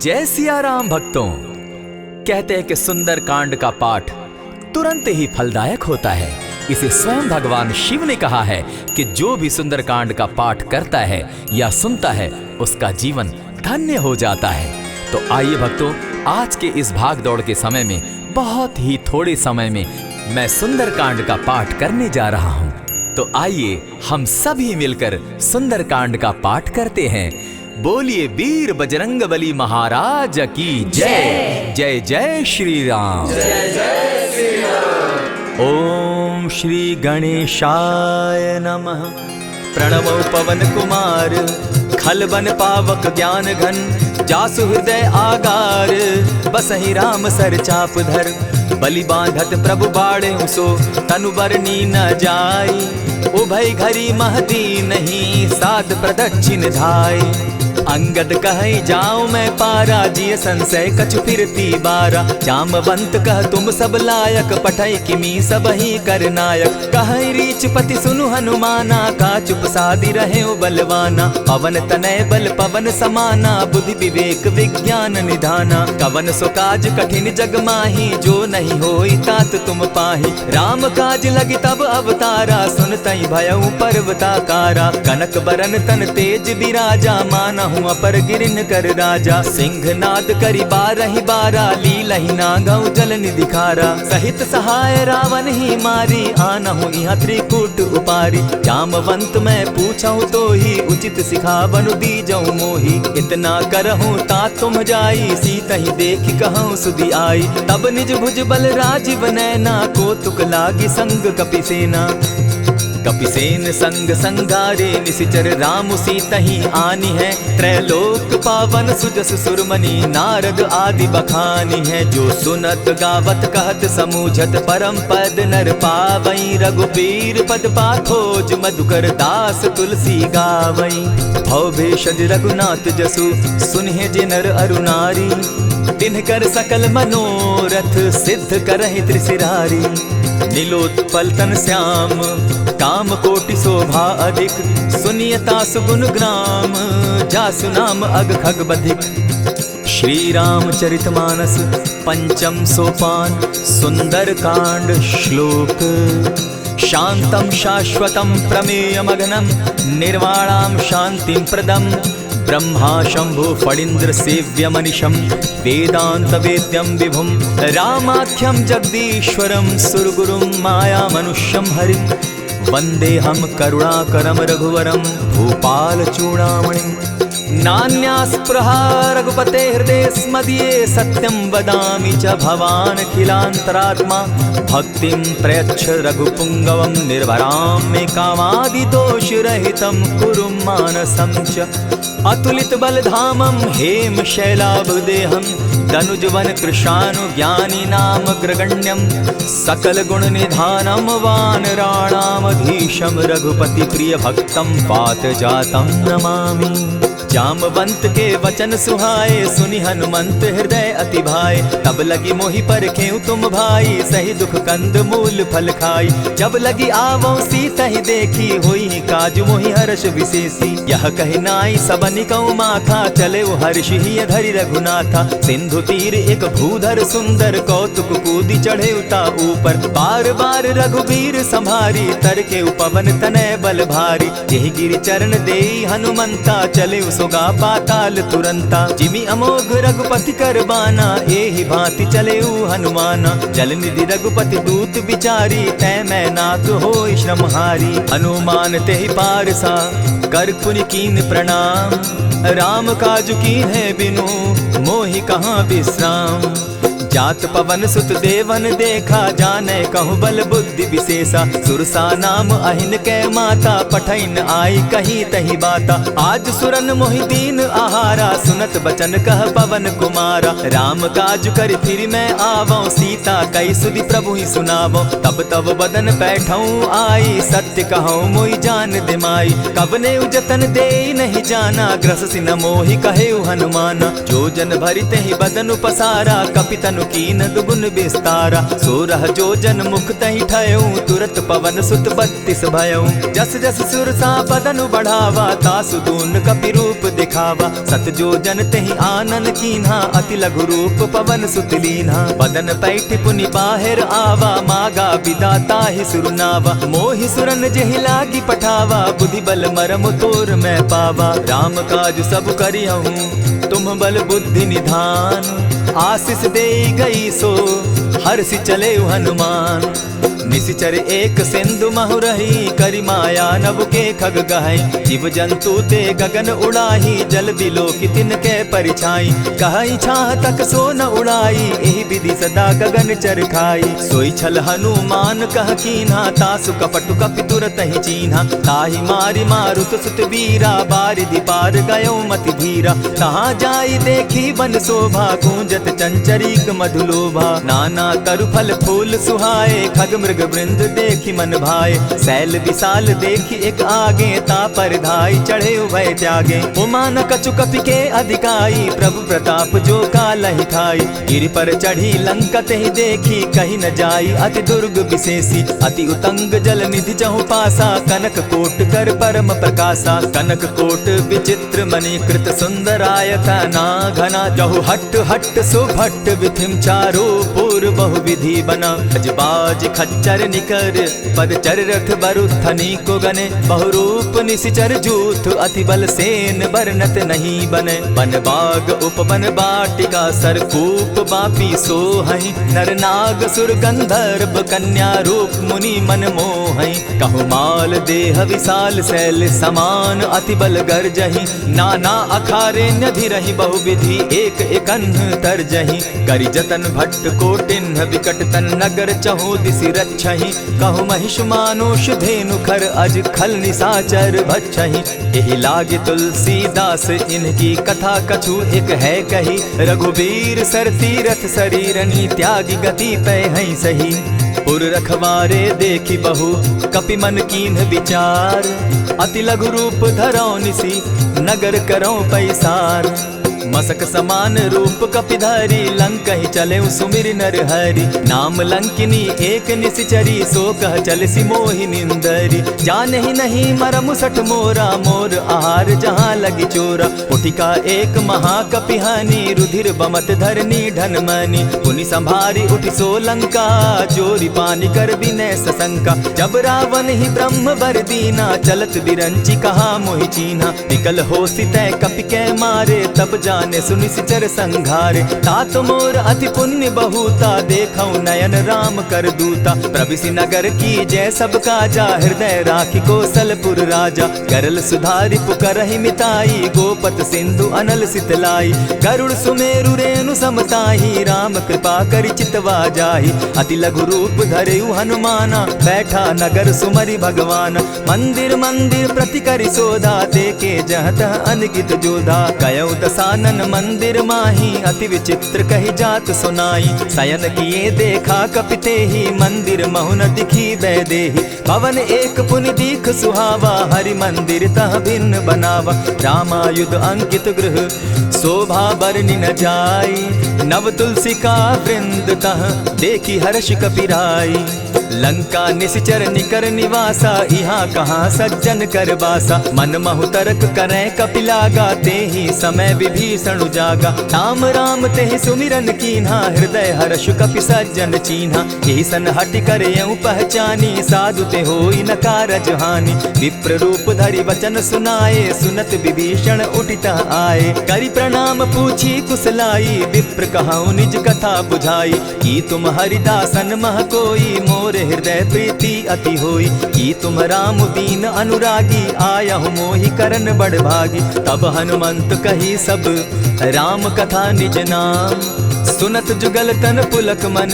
जय सिया राम भक्तों। कहते हैं कि सुंदर कांड का पाठ तुरंत ही फलदायक होता है। इसे स्वयं भगवान शिव ने कहा है कि जो भी सुंदर कांड का पाठ करता है या सुनता है उसका जीवन धन्य हो जाता है। तो आइए भक्तों, आज के इस भाग दौड़ के समय में बहुत ही थोड़े समय में मैं सुंदर कांड का पाठ करने जा रहा हूँ। तो आइए हम सभी मिलकर सुंदर कांड का पाठ करते हैं। बोलिए वीर बजरंगबली महाराज की जय। जय जय श्री राम। जय जय श्री राम। ओम श्री गणेशाय नमः। प्रणमो पवन कुमार खलबन पावक ज्ञान घन, जासु हृदय आगार बसहि राम सर चाप धर। बलि बांधत प्रभु बाढ़े सो तनु बरनी न जाई, उभय घरी महदी नहीं साध प्रदक्षिण धाई। अंगद कहे जाऊं मैं पारा, जिय संशय कछु फिरती बारा। जामवंत कह तुम सब लायक, पठै किमी सब ही कर नायक। कहे रीच पति सुनु हनुमाना, का चुप सादी रहे बलवाना। पवन तनय बल पवन समाना, बुद्धि विवेक विज्ञान निधाना। कवन सो काज कठिन जग माही, जो नहीं होई तात तुम पाही। राम काज लगी तब अवतारा, सुनतई भयउ पर्वताकारा। कनक बरन तन तेज बिराजा, माना अपर गिरिन कर राजा। सिंह नाद करी बारहि बारा, लीलहि नागौ जल निधि खारा। सहित सहाय रावण ही मारी, आनहु इहाँ त्रिकूट उपारी। जामवंत मैं पूछऊं तो ही, उचित सिखावनु दीजऊं मोही। इतना करहूं ता तुम जाई, सीत ही देखि कहूं सुधि आई। तब निज भुज बल राजीव नैना, को तुक लागी संग कपिसेना। कपिसेन संग संगारे, निशिचर राम सीतहि आनी है। त्रैलोक पावन सुजस सुरमणि, नारद आदि बखानी है। जो सुनत गावत कहत समूझत, परम पद नर पावई। रघुबीर पद पाखोज, मधुकर दास तुलसी गावई। भव भेषज रघुनाथ जसु, सुनहि जे नर अरु नारी। तिनकर सकल मनोरथ, सिद्ध करहि त्रिशिरारी। नीलोत्पल तन श्याम, काम कोटि शोभा अधिक। सुनियता सुगुण ग्राम, जासु नाम अग खग बधिक। श्री रामचरित मानस पंचम सोपान, सुंदर कांड श्लोक। शांतम शाश्वतम प्रमेयमग्नं, निर्वाणां शांतिं प्रदम्। ब्रह्मा शंभु फणीन्द्र सेव्य मनीषम, वेदांत वेद्यम विभुम। रामाख्यम जगदीश्वरम, सुरगुरुम माया मनुष्यम हरिम। वंदे हम करुणाकरम रघुवरम, भूपाल चूड़ामणिम। नान्यास्पृहा रघुपते हृदय स्मदीये, सत्यं वदामि च भवान् खिलान्तरात्मा। भक्तिं प्रयच्छ रघुपुंगवं, निर्भरां मे कामादिदोषरहितं कुरु मानसं च। अतुलित बलधामं हेम शैलाभदेहं, दनुजवन कृशानु ज्ञानी नामग्रगण्यं। सकल गुण निधानं वानराणामधीशं, रघुपति प्रिय भक्तं पात जातं नमामि। जामवंत के वचन सुहाए, सुनि हनुमंत हृदय अति भाए। तब लगी मोहि परखेउ तुम भाई, सही दुख कंद मूल फल खाई। जब लगी आवो सीता ही देखी, होई काज मोहि हर्ष विशेषी। यह कहि नाई सबनि कौ माथा, चले वो हर्ष ही धरि रघुनाथा। सिंधु तीर एक भूधर सुंदर, कौतुक कूदी चढ़े उता ऊपर। बार बार रघुबीर संभारी, तर के पवन तनय बल भारी। यही गिरि चरण देई हनुमंता, चले सोगा पाताल तुरंता। जिमि अमोघ रघुपति कर बाना, एहि भांति चले हनुमाना। जल निधि रघुपति दूत बिचारी, तै मैं नाथ होई श्रमहारी। हनुमान तेहि पारसा, कर पुनि कीन प्रणाम। राम काज कीन है बिनु, मोहि कहाँ विश्राम। जात पवन सुत देवन देखा, जाने कहूँ बल बुद्धि विशेषा। सुरसा नाम अहिन कै माता, पठैन आई कहीं तही बाता। आज सुरन मोहि दीन आहारा, सुनत बचन कह पवन कुमारा। राम काज कर फिर मैं आवो, सीता कई सुधि प्रभु ही सुनावो। तब तब बदन बैठऊँ आई, सत्य कहूँ मोहि जान दिमाई। कबने उजतन दे नहीं जाना, ग्रस सिन मोहि कहे हनुमाना। जो जन भरित ही बदन पसारा, कपितन धनु कीन दुगुन विस्तारा। 16 जोजन मुख तहि ठयऊ तुरत पवन सुत 32 भयऊ। जस जस सुरसा बदनु बढ़ावा तासु दून कपि रूप दिखावा। 7 जोजन तहि आनन कीन्हा अति लघु रूप पवन सुत लीन्हा। बदन पैठ पुनि बाहिर आवा मागा बिदा ताहि सुरनावा। मोहि सुरन जेहि लागी पठावा बुद्धि बल मरम तोर मैं पावा। राम काज सब करिहूँ तुम बल बुद्धि निधान। आशीष दे गई सो हर्षि चले हनुमान। निशिचर एक सिंधु महु रही करि माया नभ के खग गहई। जीव जंतु ते गगन उड़ाही जल बिलो की तिनके परिछाई। कहई छाह तक सो न उड़ाई एहि विधि सदा गगन चर खाई। सोई छल हनुमान कह कीन्हा तासु कपटु कपि तुरत ही चीन्हा। ताहि मारि मारुत सुत वीरा बारिधि पार गयो मति धीरा। कहाँ जाई देखी बन शोभा गूंजत चंचरीक मधुलोभा। नाना तरु फल फूल सुहाए खग मृग वृंद देखी मन भाए। सैल विशाल देखी एक आगे ता पर धाई चढ़े उभय त्यागे। उमान कछु कपि के अधिकाई प्रभु प्रताप जो कालहि खाई। गिरि पर चढ़ी लंका तेहि देखी कहीं न जाई अति दुर्ग विशेषी। अति उतंग जल निधि चहु पासा कनक कोट कर परम प्रकाशा। कनक कोट विचित्र मणि कृत सुंदरायता ना घना। जहु हट हट सुभट विधिम चारो पूर्व बहु विधि बना। अजबाज खच्चर निकर पद चर रथ बरुथनी को गने। बहुरूप निशिचर जूथ अति बल सेन बरनत नहीं बने। बन बाग उपवन बाटिका सरकूप बापी सोहई। नर नाग सुर गंधर्व कन्या रूप मुनि मन मोहई। कहु माल देह विशाल शैल समान अति बल गर्जही। नाना अखारे नधिरहि बहुविधि एक एकन्ह तरजही। करि जतन भट्ट कोटिन्ह विकट तन नगर चहु दिसि रक्षहि। कहु महिष मानुष धेनु खर अज खल निशाचर भक्षहि। एहि लागे तुलसीदास इनकी कथा कछु एक है कही। रघुबीर सर तीरथ शरीरनी त्यागी गति पै हई सही। पुर रखवारे देखी बहु कपि मन कीन्ह विचार। अति लघु रूप धरौ निसी नगर करौ पैसार। मसक समान रूप कपिधारी लंक ही चले सुमिर नर हरि। नाम लंकिनी एक निशिचरी सो कह चल सी मोहि निंदरी। जान ही नहीं मरम सठ मोरा मोर आहार जहाँ लगी चोरा। उठिका एक महाकपिहानी रुधिर बमत धरनी ढनमनी। पुनि संभारी उठि सो लंका चोरी पानी कर बिनै सशंका। जब रावण ही ब्रह्म बर दीना चलत बिरंची कहा मोहि चीन्हा। निकल हो सितै कपि कै मारे तब जाने सुनिश्चर संघारे। तात मोर अति पुण्य बहुता देखौ नयन राम कर दूता। प्रविशि नगर की जय सब काजा हृदय राखी कौशलपुर राजा। गरल सुधारि पुकरहि मिताई गोपत सिंधु अनल सितलाई। गरुड़ सुमेरु रेणु समताही राम कृपा करि चितवा जाहि। अति लघु रूप धरेउ हनुमाना बैठा नगर सुमरि भगवान। मंदिर मंदिर प्रति करि सोधा देखे जहत अनगित जोधा। कयौ दसानन मंदिर माही अति विचित्र कही जात सुनाई। शयन किए देखा कपिते ही मंदिर महु न दिखी बैदेही। भवन एक पुनि दीख सुहावा हरि मंदिर तह भिन्न बनावा। रामायुध अंकित गृह शोभा बरनि न जाई। नव तुलसी का वृंद तह देखी हर्ष कपिराई। लंका निशिचर निकर निवासा यहाँ कहाँ सज्जन कर बासा। मन महु तरक करै कपिलागा तेहि समय विभीषण जागा। राम राम तेहि सुमिरन कीन्हा हृदय हर्ष कपि सज्जन चीन्हा। एहि सन हटि कर यूं पहचानी साधु ते होई न कारज हानि। विप्र रूप धरि वचन सुनाए सुनत विभीषण उठितः आए। करि प्रणाम पूछी कुशलाई विप्र कहऊँ निज कथा बुझाई। की तुम हरिदासन मह कोई मोर हृदय प्रीति अति होई। की तुम राम दीन अनुरागी आयहु मोहि करन बड़ भागी। तब हनुमंत कही सब राम कथा निज नाम। सुनत जुगल तन पुलक मन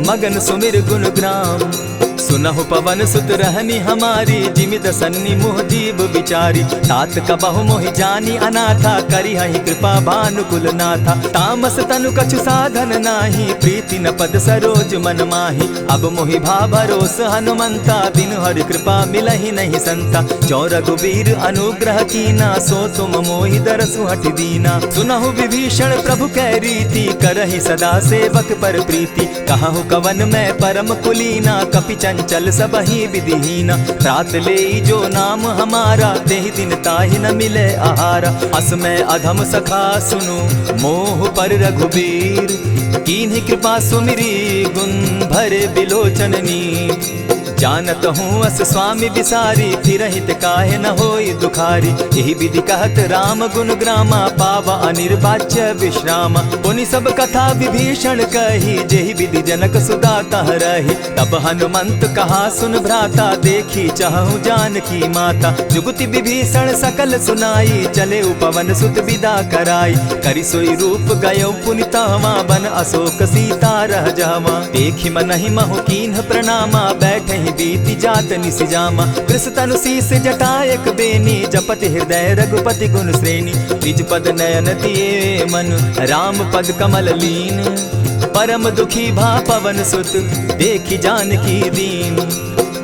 मगन सुमिर गुण ग्राम। सुनहु पवन सुत रहनी हमारी, जिमित सन्नी मुह जीव विचारी। तात कबहु मोहि जानी अनाथा, करी हहि कृपा भानुकुल नाथा। तामस तनु कछु साधन नाही, प्रीति न पद सरोज मन माही। अब मोहि भा भरोस हनुमंता, बिनु हरि कृपा मिलहि नहीं संता। जो रघुबीर अनुग्रह कीना, सो तुम मोहि दरसु हठि दीना। सुनहु विभीषण प्रभु कै रीति, करहि सदा सेवक पर प्रीति। कहु कवन मैं परम कुलीना, कपि चंचल सबहि विधिहीना। रात ले जो नाम हमारा, तेहि दिन ताहि न मिले आहारा। अस मैं अधम सखा सुनु, मोह पर रघुबीर। कीन्ही कृपा सुमिरी, गुण भरे बिलोचन नीर। जानत हूँ अस स्वामी बिसारी, फिरहित काहे न होई दुखारी। यही विधि कहत राम गुण ग्रामा, पावा अनिर्वाच्य विश्रामा। पुनि सब कथा विभीषण कही, जेहि विधि जनक सुता तह रही। तब हनुमंत कहा सुन भ्राता, देखी चाहूँ जानकी माता। जुगति विभीषण सकल सुनाई, चले पवन सुत विदा कराई। करि सोई रूप गयो पुनि तहवा, बन अशोक सीता रह जावा। देखि मनहि महु कीन्ह प्रणामा, बैठहि बीति जात निसि जामा। कृष तनु शीस जटा एक बेनी, जपति हृदय रघुपति गुण श्रेणी। निज पद नयन दिए मन, राम पद कमल लीन। परम दुखी भा पवन सुत, देखि जानकी दीन।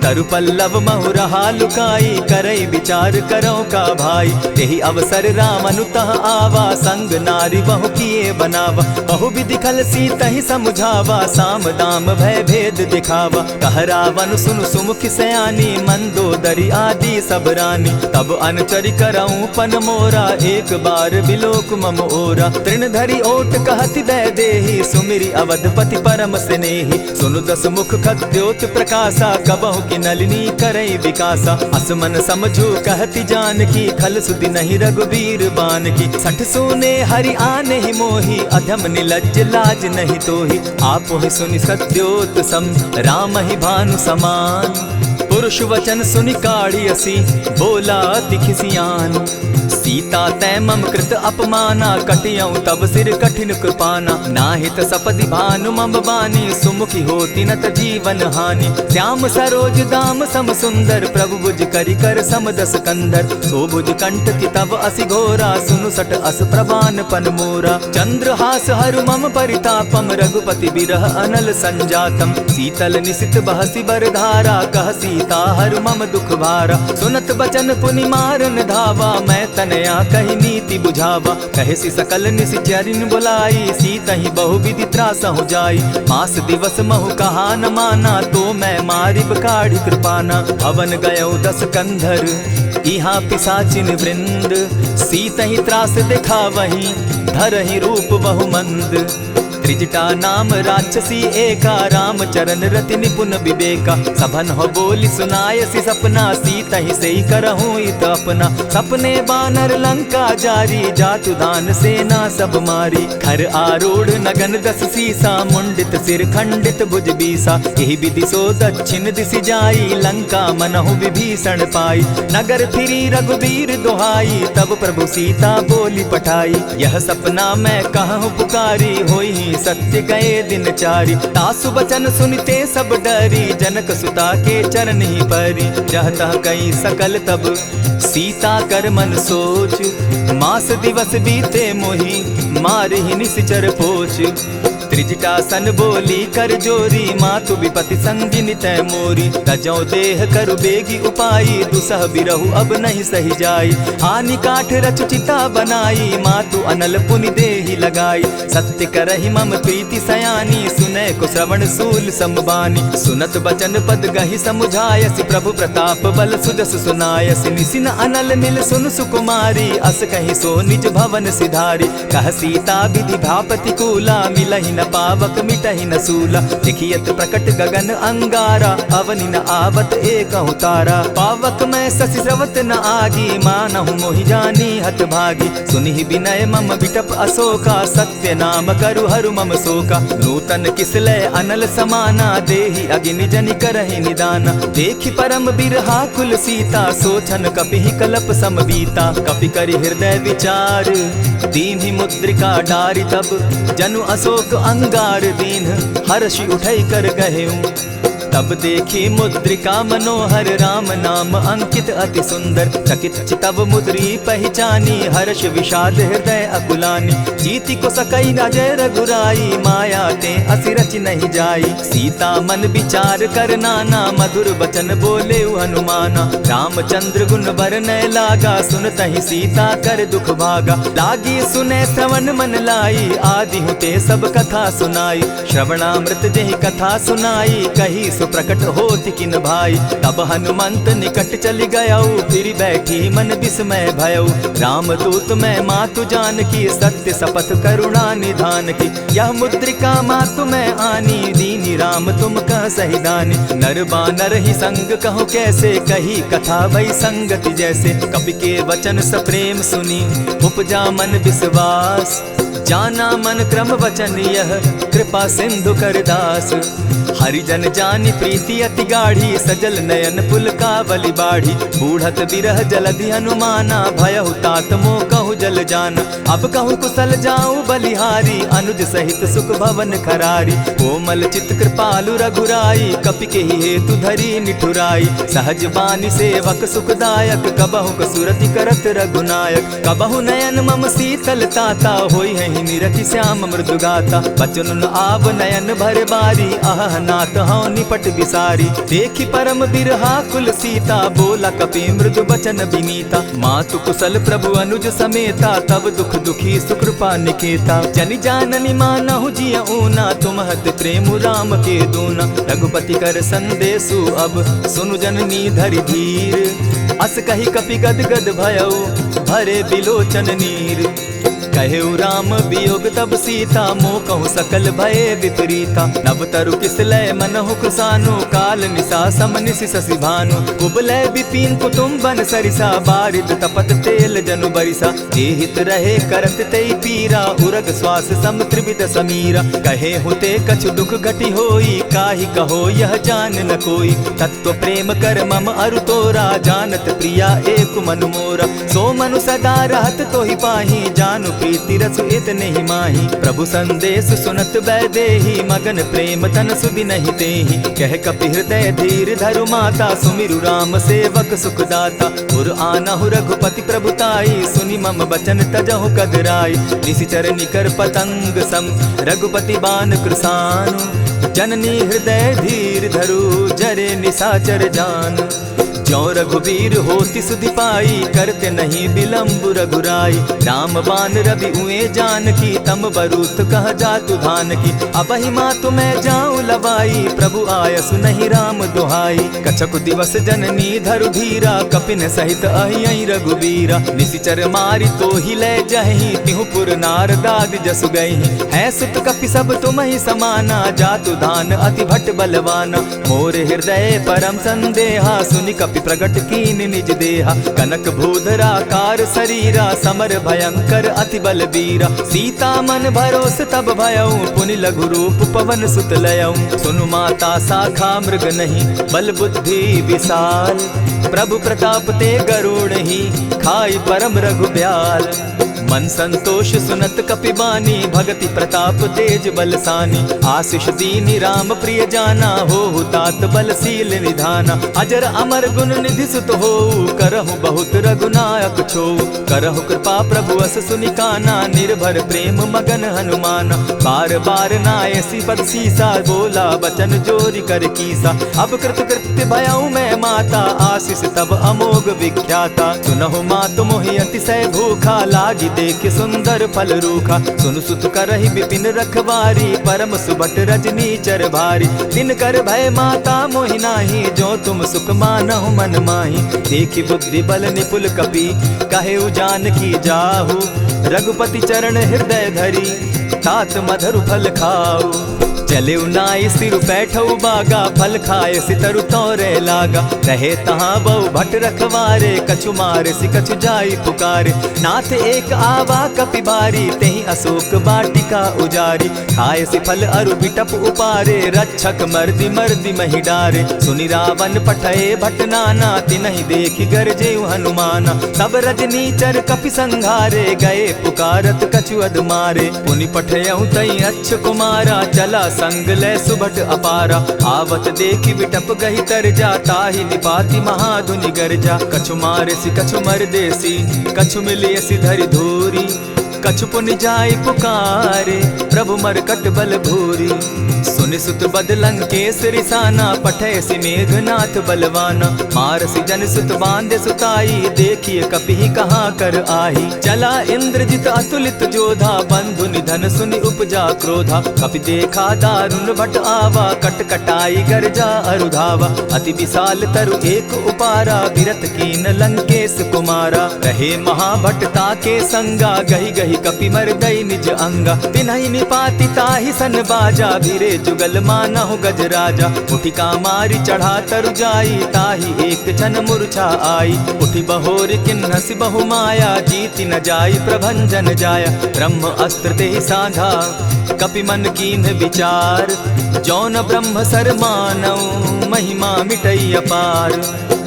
तरु पल्लव महु रहा लुकाई, करई विचार करो का भाई। यही अवसर राम अनुतः आवा, संग नारी बहु किए बनावा। बहु विधि खल सीतहि समुझावा, साम दाम भय भेद दिखावा। कह रावण सुन सुमुखि सयानी, मंदोदरी आदि सब रानी। तब अनचरि करऊं पन मोरा, एक बार बिलोक मम ओरा। तृण धरि ओट कहति दय देहि, सुमिरि अवधपति परम स्नेही। सुनु दस मुख खद्योत प्रकाशा, कबहु की नलिनी करई विकासा। असमन समझो कहति जानकी, खल सुधि नहीं रघुबीर बान की। सठ सोने हरि आने ही मोही, अधम निलज्ज लाज नहीं तोही। आपो ही सुनि सत्योत सम, राम ही भानु समान। पुरुष वचन सुनि काढ़ियसी, बोला अति खिसियान। सीता तै मम कृत अपमाना, कटियऊं तब सिर कठिन कृपाना। नाहित सपदि भानु मम बानी, सुमुखी होती नत जीवन हानि। श्याम सरोज दाम सम सुंदर, प्रभु भुज करि कर सम दस कंधर। सो भुज कंठ की तब असि घोरा, सुनु सट अस प्रवान पन मोरा। चंद्रहास हरु मम परितापम, रघुपति बिरह अनल संजातम। शीतल निशित बहसी बरधारा, कह सीता हरु मम दुख भारा। सुनत बचन पुनि मारन धावा, मैं तनया कही नीति बुझावा। कहसी सकल निशिचरिन बुलाई, सीतहि बहु विधि त्रास हो जाई। मास दिवस महु कहा न माना, तो मैं मारिब काढ़ी कृपाना। भवन गयो दस कंधर, इहाँ पिशाचिन वृंद। सीतहि त्रास दिखावहीं, धरहि रूप बहु मंद। त्रिजटा नाम राक्षसी एका, राम चरण रति निपुण विवेका। सभन हो बोली सुनायसी सपना, सीतहि सेई करहूँ इत अपना। सपने बानर लंका जारी, जातु दान सेना सब मारी। खर आरूढ़ नगन दस सीसा, मुंडित सिर खंडित भुज बीसा। यही विधि सो दक्षिण दिशि जाई, लंका मनहु विभीषण पाई। नगर फिरी रघुबीर दुहाई, तब प्रभु सीता बोली पठाई। यह सपना मैं कहूँ पुकारी, होई सत्य गए दिन चारी। तासु बचन सुनते सब डरी, जनक सुता के चरण ही परी। जहता कई सकल तब सीता कर मन सोच, मास दिवस बीते मोही, मार ही निश्चर पोच। त्रिजटा सन बोली कर जोरी, मातु विपति संगिनी तै मोरी। तजौ देह करु बेगी उपाई, दुसह बिरहु अब नहीं सही जाई। हानि काठ रचु चिता बनाई, मातु अनल पुनि देहि लगाई। सत्य करहि मम प्रीति सयानी, सुनै को श्रवण सूल संबानी। सुनत बचन पद गहि समुझायसि, प्रभु प्रताप बल सुजस सुनायसि। निसिन अनल मिल सुन सुकुमारी, अस कहि सो निज भवन सिधारी। कह सीता विधि भापति कूला, मिलहि न पावक मिटहि न सूला। देखियत प्रकट गगन अंगारा, अवनि न आवत एकहु तारा। पावक मैं शशि स्रवत न आगी, मानहु मोहि जानी हत भागी। सुनिहि विनय मम विटप अशोका, सत्य नाम करु हरु मम शोका। नूतन किसलय अनल समाना, देहि अगिनि जनि करहि निदाना। देखि परम बिरहा कुल सीता, सोचन कपिहि कलप समबीता। कपि करि हृदय विचार, दीन्हि मुद्रिका डारि। तब जनु अशोक अंगार दीन, हर्षि उठै कर गहेऊ। तब देखी मुद्रिका मनोहर राम नाम अंकित अति सुंदर। चकित चितव मुद्री पहचानी हर्ष विषाद हृदय अकुलानी। जीति को सकई न जय रघुराई माया ते असि रचि नहीं जाई। सीता मन विचार कर नाना मधुर बचन बोले हनुमाना। रामचंद्र गुण बरनय लागा सुनतहि सीता कर दुख भागा। लागी सुने श्रवण मन लाई आदि हुते सब कथा सुनाई। श्रवणामृत जेहि कथा सुनाई कही सुप्रकट होति किन भाई। तब हनुमंत निकट चली गयऊ फिर बैठी मन विस्मय भयऊ। रामदूत मैं मातु जानकी सत्य शपथ करुणा निधान की। यह मुद्रिका मातु मैं आनी दीनी राम तुम कह सही दानी। नर बानर ही संग कहो कैसे कही कथा भई संगति जैसे। कपि के वचन सप्रेम सुनी उपजा मन विश्वास। जाना मन क्रम वचन यह कृपा सिंधु कर दास। हरिजन जानी प्रीति अति गाढ़ी सजल नयन पुलकावली बाढ़ी। बूढ़त बिरह जलधि हनुमाना भयहु तात मोह कहु जल जाना। अब कहूँ कुशल जाऊँ बलिहारी अनुज सहित सुख भवन खरारी। कोमल चित कृपालु रघुराई कपि के ही हेतु धरी निठुराई। सहज बानी सेवक सुखदायक कबहु कसुरति करत रघुनायक। कबहु नयन मम शीतल ताता होई है निरखि श्याम मृदु गाता। बचन आव नयन भर बारी आह नाथ हौ निपट बिसारी। देखी परम बिरहा कुल सीता बोला कपि मृदु बचन विनीता। मातु कुशल प्रभु अनुज समेता तब दुख दुखी सुकृपा निकेता। जनि जाननी मानहु जिय ऊना तुम्हत प्रेम राम के दूना। रघुपति कर संदेशु अब सुनु जननी धरि धीर। अस कही कपि गद गद भयऊ भरे बिलोचन नीर। कहेउ राम वियोग तब सीता मोह कहूँ सकल भये विपरीता। नव तरु किसलय मनहु कुसानु काल निशा सम निशि शशि भानु। कुबलय विपिन कुटुम्बन सरिसा बारिद तपत तेल जनु बरिसा। जेहित रहे करत तेई पीरा उरग श्वास सम त्रिविध समीरा। कहे हुते कछु दुख घटी होई काहि कहो यह जान न कोई। तत्व प्रेम कर मम अरु तोरा जानत प्रिया एक मनु मोरा। सो मनु सदा रहत तोहि पाही जानु प्रीति रस इतने ही माही। प्रभु संदेश सुनत बैदेही मगन प्रेम तन सुधि नहीं तेहि। कह कपि हृदय धीर धरु माता सुमिरु राम सेवक सुखदाता। उर आनहु रघुपति प्रभुताई सुनि मम बचन तजहु कदराई। निशिचर निकर पतंग सम रघुपति बान कृसानु। जननी हृदय धीर धरु जरे निशाचर जान। ज्यों रघुवीर होति सुधि पाई करते नहीं विलम्ब रघुराई। राम बान रवि उए जानकी तम बरूथ कह जातु धान की। अबहि मातु मैं जाऊं लवाई प्रभु आयसु नहीं राम दुहाई। कछक दिवस जननी धरु धीरा कपिन सहित अहि रघुवीरा। निशिचर मारी तो ही ले जहि तिहु पुर नारदादि जसु गई। है सुत कपि सब तुम ही समाना जातु धान अति भट बलवाना। मोर हृदय परम संदेहा सुनि कपि प्रगट कीन निज देहा। कनक भूधराकार शरीरा समर भयंकर अति बलबीरा। सीता मन भरोस तब भयऊ पुनि लघु रूप पवन सुत लयऊ। सुनु माता शाखा मृग नहीं बल बुद्धि विशाल। प्रभु प्रताप ते गरुड़ ही खाई परम रघुब्याल। मन संतोष सुनत कपिबानी भगति प्रताप तेज बलसानी। आशीष दीनी राम प्रिय जाना हो तात बलशील निधाना। अजर अमर गुण निधि सुत हो करहु बहुत रघुनायक छो। करहु कृपा प्रभु अस सुनिकाना निर्भर प्रेम मगन हनुमाना। बार बार नायसी पद सीसा बोला बचन जोरी कर कीसा। अब कृत कृत्य भयऊ मैं माता आशीष तब अमोघ विख्याता। सुनहु मातु मोहि अतिशय भूखा लागी देख सुंदर फल रूखा। सुन सुत करहि विपिन रखवारी परम सुबट रजनी चर भारी। दिन कर भय माता मोहि नाही जो तुम सुख मानहु मन माही। देखि बुद्धि बल निपुल कपि कहेउ जानकी जाहु। रघुपति चरण हृदय धरी तात मधुर फल खाऊ। चले नाई सिर बैठऊ बागा फल खाए सितरु तोरे लागा। रहे तहाँ बहु भट रखवारे कछु मारे सि कछु जाई पुकारे। नाथ एक आवा कपि बारी तेहि अशोक बाटिका उजारी। खाए सि फल अरु बिटप उपारे रक्षक मर्दि मर्दि महि डारे। सुनि रावण पठये भट नाना तिनहि देखि गरजेउ हनुमाना। सब रजनी चर कपि संघारे गए पुकारत कछु अध मारे। पुनि पठयउ तई अच्छ कुमारा चला संग ले सुभट अपारा। आवत देखी विटप गही तर जा, ताहि निपाति महाधुनि गर्जा। कछु मारेसी कछु मर देसी, कछु मिलियसी धरि धूरी। कछु पुनि जाई पुकारे, प्रभु मरकट बल भूरी। सुनि सुत बद लंकेश रिसाना, पठैसी मेघनाथ बलवाना। मारसी जन सुत बांधे सुताई, देखिए कपि कहाँ कर आही। चला इंद्रजित अतुलित जोधा, बंधु निधन सुनि उपजा क्रोधा। कपि देखा दारुण भट आवा, कट कटाई गर्जा अरुधावा। अति विशाल तरु एक उपारा, विरत कीन लंकेश कुमारा। रहे महाभट ताके संगा, गही गही कपि मर्दई निज अंगा। तिन्हि निपाति ताहि सन बाजा, भीरे जुगल मानहु गजराजा। उठि कामारी चढ़ा तरु जाई, ताहि एक क्षण मूर्छा आई। उठि बहोर किन्हसि बहु माया, जीति न जाई प्रभंजन जाया। ब्रह्म अस्त्र तेहि साधा, कपि मन कीन्ह विचार। जौन ब्रह्म सर मानऊ, महिमा मिटई अपार।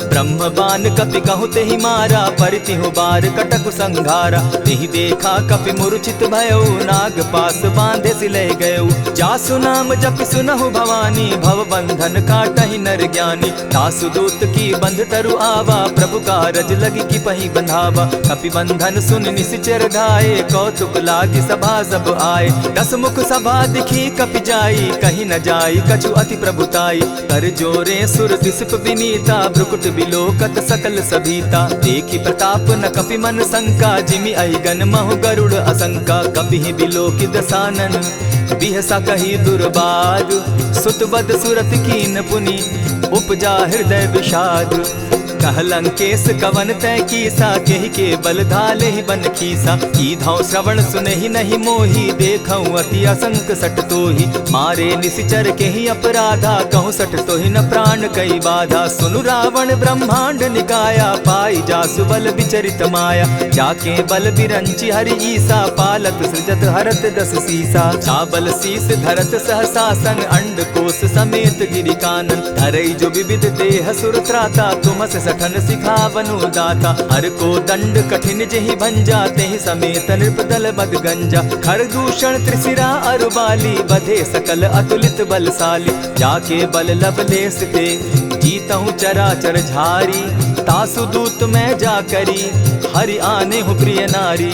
ब्रह्म बान कपि कहु तेहि मारा, परितिहु बार कटकु संघारा। तेहि देखा कपि मूर्छित भयउ, नाग पास बांधे सिले गयउ। जासु नाम जपि सुनहु भवानी, भव बंधन काटहि नर ज्ञानी। तासु दूत की बंध तरु आवा, प्रभु कारज लगी की पहि बंधावा। कपि बंधन सुन निसिचर धाये, कौतुक लागी सभा सब आए। दस मुख सभा दिखी कपि जाई, कहीं न जाई कछु अति प्रभुताई। कर जोरे सुर दिसप विनीता, भ्रुकुट बिलोकत सकल सभीता। देखी प्रताप न कपि मन शंका, जिमि अहिगन महु गरुड़ असंका। कपि बिलोकि दसानन, बिहसा कही दुर्बाद। सुत बद सुरत कीन पुनि, उपजा हृदय विषाद। कह लंकेश कवन तय कीसा, केहि के बल धाले ही बन खीसा। कीधौ श्रवण सुनहि नहीं मोही, देखऊं अति असंक सट तोही। मारे निसिचर केहि अपराधा, कहूँ सट तोहि न प्राण कई बाधा। सुनु रावण ब्रह्मांड निकाया, पाई जासु बल विचरित माया। जाके बल बिरंचि हरि ईसा, पालत सृजत हरत दस सीसा। चाबल शीस धरत सहसासन, अंड कोश समेत गिरि कानन। धरई जो विविध देह सुर त्राता, तुमस सठन सिखावनु दाता। हर को दंड कठिन जेहि भंजा, तेहि समेत नृपदल बद गंजा। खर दूषण त्रिशिरा अरुबाली, बधे सकल अतुलित बलशाली। जाके बल लवलेस ते, जीतहु चराचर झारी। तासु दूत मैं जा करी, हरि आने हूँ प्रिय नारी।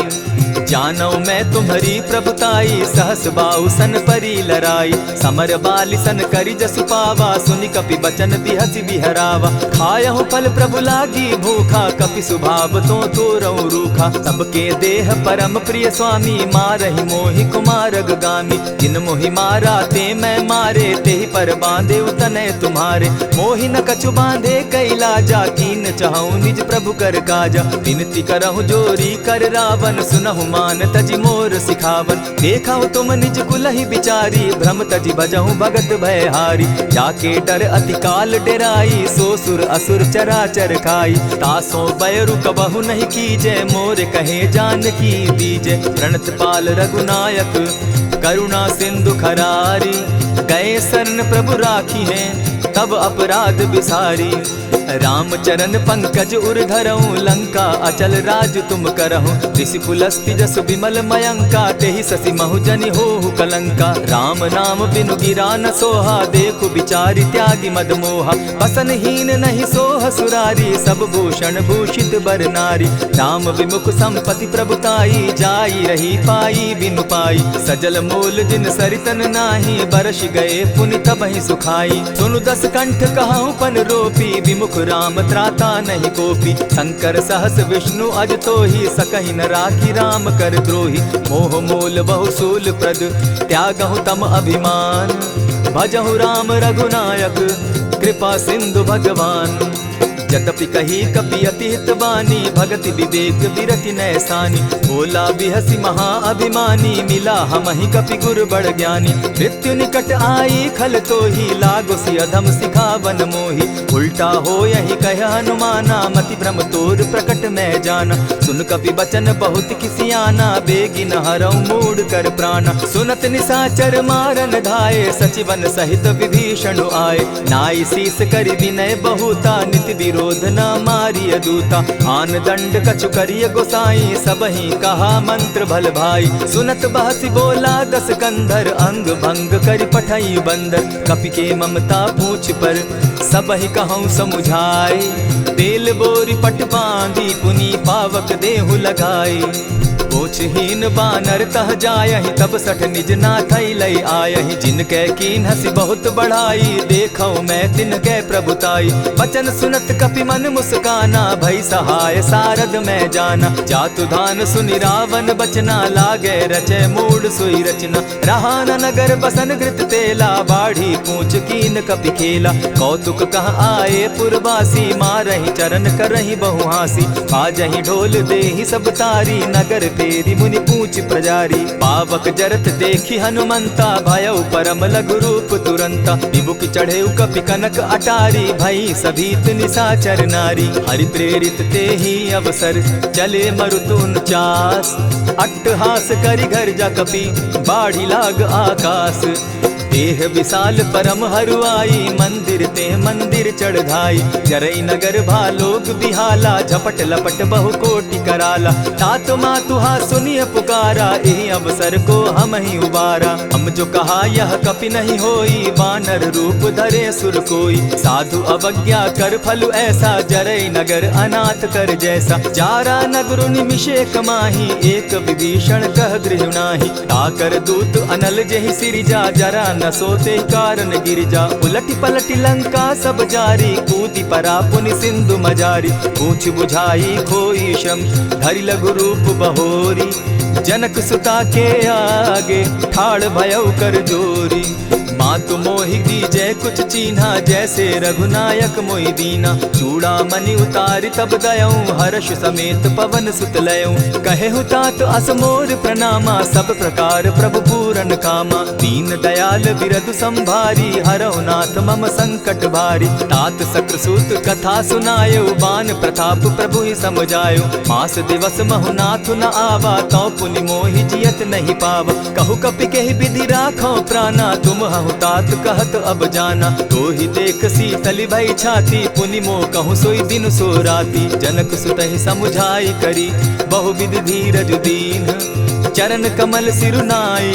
जानो मैं तुम्हारी प्रभुताई, सहस बाहु सन परी लराई। समर बाली सन करी जसु पावा, सुनि कपि बचन बिहसि बिहरावा। खायहु फल प्रभु लागी भूखा, कपि सुभाव तो तोरहु रूखा। सबके देह परम प्रिय स्वामी, मारहि मोहि कुमारग गामी। जिन मोहि मारा ते मैं मारे, तेहि पर बांधे उतने तुम्हारे। मोहि न कछु बांधे कैलाजा, कीन चहु निज प्रभु कर काजा। विनती करहु जोरी कर रावण, सुनहु मान तजि मोर सिखावन। देखहु तुम निज कुलहि बिचारी, भ्रम तजि भजहु भगत भयहारी। जाके डर अति काल डेराई, सो सुर असुर चराचर खाई। तासो बैरु कबहु नहीं कीजे, मोर कहे जानकी दीजे। प्रणत पाल रघुनायक, करुणा सिंधु खरारी। गए शरण प्रभु राखी हैं, तब अपराध बिसारी। राम चरण पंकज उर धरऊं, लंका अचल राज तुम करहूं। ऋषि पुलस्ति जस विमल मयंका, तेहि ससि महु जनि होहु कलंका। राम नाम बिनु गिरा न सोहा, देखु बिचारी त्यागी मद मोहा। बसन हीन नहीं सोह सुरारी, सब भूषण भूषित बर नारी। राम विमुख संपति प्रभुताई, जाई रही पाई बिनु पाई। सजल मोल जिन सरितन नाही, बरस गए पुनि तबहि सुखाई। सुनु दस कंठ कहूँ पन रोपी, विमुख राम त्राता नहीं कोपी। शंकर सहस विष्णु अज तो ही, सकहि न राखी राम कर द्रोही। मोह मोल बहु सूल प्रद, त्यागहु तम अभिमान। भजहु राम रघुनायक, कृपा सिंधु भगवान। यद्यपि कही कपि अति हितवानी, भगति विवेक विरति नैसानी। बोला बिहसी महा अभिमानी, मिला हमहि कपि गुर बड़ ज्ञानी। मृत्यु निकट आई खल तोही, लागो सि अधम सिखावन मोही। उल्टा हो यही कह हनुमाना, मति भ्रम तोर प्रकट मैं जाना। सुन कपि बचन बहुत किसियाना, बेगी न हरऊ मूड कर प्राणा। सुनत निसाचर मारन धाये, सचिवन सहित विभीषण आए। नाई शीस करि विनय बहुता, नित विरोध क्रोध न मारिय दूता। आन दंड कछु करिय गोसाई, सबहि कहा मंत्र भल भाई। सुनत बहसी बोला दस कंधर, अंग भंग करि पठई बंदर। कपि के ममता पूछ पर, सबहि कहूँ समुझाए। तेल बोरी पट बांधी, पुनि पावक देहु लगाई। पूछहीन बानर तह जायहि, तब सठ निज नाथ लई आयहि। जिनके कीन हसी बहुत बढ़ाई, देखौ मैं तिनके प्रभुताई। बचन सुनत कपि मन मुस्काना, भई सहाय सारद में जाना। जातु धान सुनि रावण बचना, लागे रचे मूड सोई रचना। रहा न नगर बसन घृत तेला, बाढ़ी पूछ कीन कपि खेला। कौतुक कह आए पुरवासी, मारहि चरण करहि बहु हासी। बाजहि ढोल देहि सब तारी, नगर तेरी मुनि पूछ प्रजारी। पावक जरत देखी हनुमंता, भयउ परम लघु रूप तुरंता। विमुख चढ़े कपि कनक अटारी, भई सभीत निशाचर नारी। हरि प्रेरित ते ही अवसर, चले मरुत 49। अट्टहास करि घर जा कपि, बाढ़ी लाग आकाश। देह विशाल परम हरुआई, मंदिर ते मंदिर चढ़ाई। जरई नगर भालोग बिहाला, झपट लपट बहु कोटि कराला। तात मातुहा सुनिय पुकारा, एहि अवसर को हम ही उबारा। हम जो कहा यह कपि नहीं होई, बानर रूप धरे सुर कोई। साधु अवज्ञा कर फल ऐसा, जरई नगर अनाथ कर जैसा। जारा नगरु निमिषे कमाही, एक विभीषण कह गृह नाही। ताकर दूत अनल जेहि सिरिजा, जरा न सोते कारण गिरिजा। उलटी पलटी लंका सब जारी, कूदी परा पुनि सिंधु मजारी। पूछ बुझाई खोई श्रम, धरि लघु रूप बहोरी। जनक सुता के आगे, ठाड़ भयउ कर जोरी। मातु मोहि दीजै कुछ चीन्हा, जैसे रघुनायक मोहि दीना। चूड़ामणि उतारि तब दयऊँ, हर्ष समेत पवन सुत लयऊँ। कहेहु तात असमोर प्रणामा, सब प्रकार प्रभु पूरन कामा। दीन दयाल बिरदु संभारी, हरौ नाथ मम संकट भारी। तात सक्रसूत कथा सुनायो, बान प्रताप प्रभु ही समझायो। मास दिवस महु नाथ न आवा, तौ पुनि मोहि जियत नहीं पावा। कहु कपि केहि विधि राखो प्राणा, तुम हहु तात कहत अब जाना। तो ही देख शीतल भई छाती, पुनि मो कहूँ सोई दिन सो राती। जनक सुतहि समुझाई करी, बहुविधि धीरज दीन। चरण कमल सिरुनाई,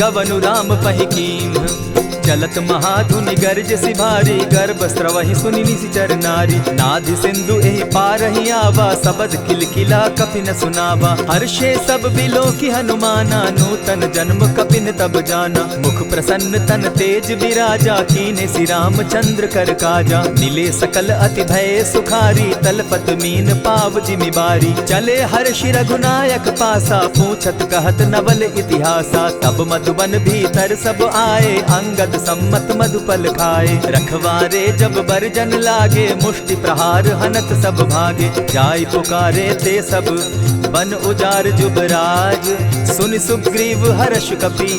गवनु राम पहि कीन। चलत महाधुनि गर्ज सिभारी, गर्भ स्रवहि सुनि निशिचर नारी। नाधि सिंधु एहि पारहि आवा, सबद किलकिला कपि न सुनावा। हर्षे सब बिलोकि हनुमाना, नूतन जन्म कपिन तब जाना। मुख प्रसन्न तन तेज विराजा, कीने श्री रामचंद्र कर काजा। मिले सकल अति भय सुखारी, तलपत मीन पाव जिमि बारी। चले हर्षि रघुनायक पासा, पूछत कहत नवल इतिहासा। तब मधुबन भीतर सब आए, अंगद सम्मत मधुपल खाए। रखवारे जब बरजन लागे, मुष्टि प्रहार हनत सब भागे। जाय पुकारे ते सब, बन उजार जुबराज। सुनि सुग्रीव हर्ष कपि,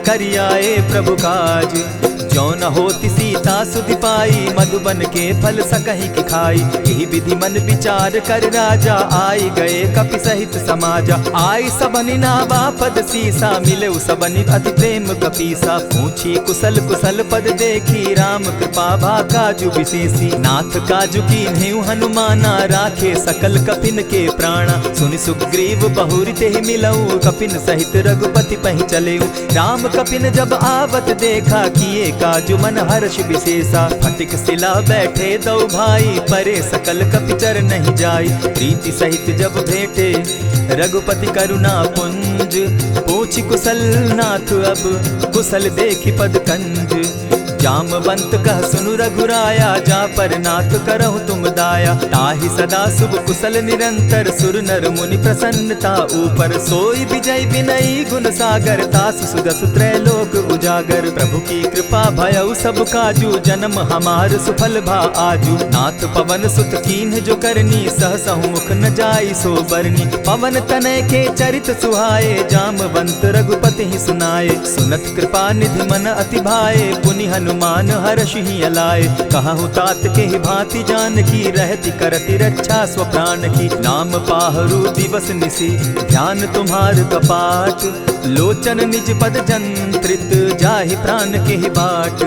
करियाए प्रभु काज। जो न होती सीता सुधि पाई, मधुबन के फल सकहि की खाई। यही विधि मन विचार कर राजा, आई गए कपि सहित समाजा। आई सबनि नावा पद सीसा, मिले सबनि अति प्रेम कपीसा। पूछी कुशल कुशल पद देखी, राम कृपा भा काजु विशेषी। नाथ काजु कीन्हेउ हनुमाना, राखे सकल कपिन के प्राणा। सुनि सुग्रीव बहुरि तेहि मिलऊ, कपिन सहित रघुपति पहि चलेऊ। राम कपिन जब आवत देखा, किए काजु मन हर्ष विशेषा। फटिक सिला बैठे दो भाई, परे सकल कपिचर नहीं जाई। प्रीति सहित जब भेटे, रघुपति करुणा पुंज। पूछ कुशल नाथ अब, कुशल देखि पद कंज। जामवंत कह सुनु रघुराया, जा पर नाथ करहु तुम दाया। ताहि सदा शुभ कुशल निरंतर, सुर नर मुनि प्रसन्नता ऊपर। सोई विजय विनयी गुण सागर, तास सुदस त्रैलोक उजागर। प्रभु की कृपा भयउ सब काजू, जन्म हमार सुफल भा आजू। नाथ पवन सुत कीन्ह जो करनी, सहसहु मुख न जाई सो बरनी। पवन तनय के चरित सुहाए, जामवंत रघुपति ही सुनाए। सुनत कृपा निधि मन अति भाए, पुनि हनुमान हर्ष ही अलाए। कहूँ तात के ही भांति जान की, रहती करती रक्षा स्व प्राण की। नाम पाहरु दिवस निसी, ध्यान तुम्हार कपाट। लोचन निज पद जंत्रित, जाहि प्राण के ही बाट।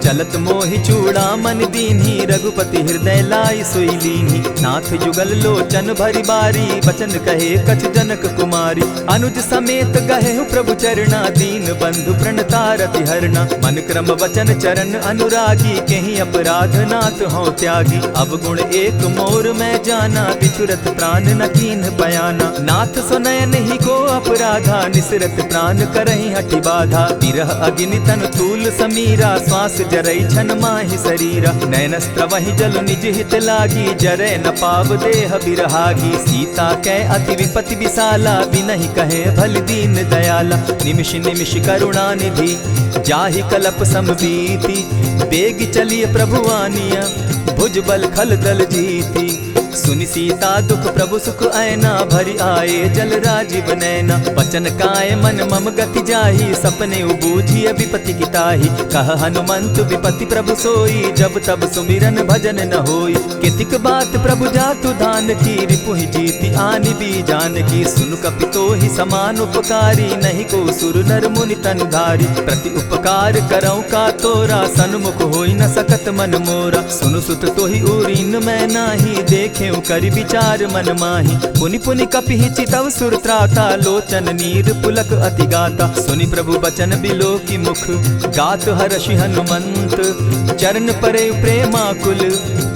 चलत मोहि चूड़ामन दीन्ही, रघुपति हृदय लाई सोई लीन्ही। नाथ जुगल लोचन भरी बारी, बचन कहे कछ जनक कुमारी। अनुज समेत गहे प्रभु चरणा, दीन बंधु प्रणतारति हरना। मन क्रम वचन चरण अनुरागी, कहीं अपराध नाथ हो त्यागी। अब गुण एक मोर मैं जाना, बिछुरत प्राण न कीन्ह बयाना। नाथ सुनयन ही को अपराधा, निसरत प्राण करहि हठि बाधा। विरह अग्नि तन तूल समीरा, श्वास जरई छन माहि शरीरा। नयनस्त्र वही जल निज हित लागी, जरै न पाव देह बिरहागी। सीता कै अति विपति विशाला, बिनहि कहे भल दीन दयाला। निमिष निमिष करुणा निधि, जाहि कलप समबीति। बेग चलिए प्रभु आनिया, भुज बल खल दल जीती। सुनि सीता दुख प्रभु सुख ऐना, भरी आए जल राजीव नैना। वचन काय मन मम गति जाहि, सपने बूझिय विपति की ताहि। कह हनुमंत विपति प्रभु सोई, जब तब सुमिरन भजन न होई। कितिक बात प्रभु जातु दान की, रिपुहि जीति आनि भी जान की। सुनु कपितोहि समान उपकारी, नहीं को सुर नर मुनि तन धारी। प्रति उपकार करौ का तोरा, सन्मुख होई न सकत मन मोरा। सुनु सुत तोहि उरीन मैं नाही, देखे करि विचार मन माही। पुनि पुनि कपिहि चितव सुर त्राता, लोचन नीर पुलक अति गाता। सुनि प्रभु बचन बिलो की मुख, गात हर्षि हनुमंत। चरण परे प्रेमाकुल,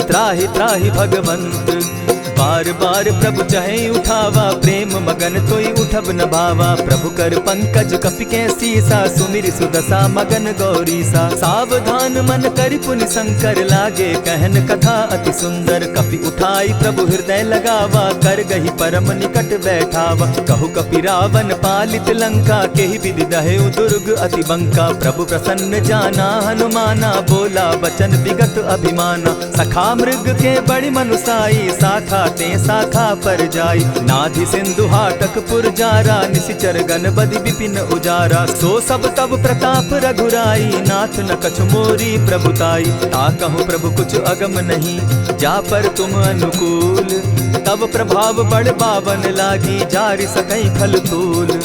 त्राहि त्राहि भगवंत। बार बार प्रभु चाहे उठावा, प्रेम मगन तोई उठब न भावा। प्रभु कर पंकज कपि के सीसा, सुमिर सुदशा मगन गौरीसा। सावधान मन करि पुनि शंकर, लागे कहन कथा अति सुंदर। कपि उठाई प्रभु हृदय लगावा, कर गही परम निकट बैठावा। कहु कपि रावण पालित लंका, केहि विधि दहेउ दुर्ग अति बंका। प्रभु प्रसन्न जाना हनुमाना, बोला बचन विगत अभिमाना। सखा मृग के बड़ी मनुसाई, साखा ते शाखा पर जाई। नाधि सिंधु हाटक पुर जारा, निशिचर गण बदि विपिन उजारा। सो सब तब प्रताप रघुराई, नाथ न कछु मोरी प्रभुताई। ता कहूँ प्रभु कुछ अगम नहीं, जा पर तुम अनुकूल। तब प्रभाव बड़ पावन लागी, जारि सकई खल तूल।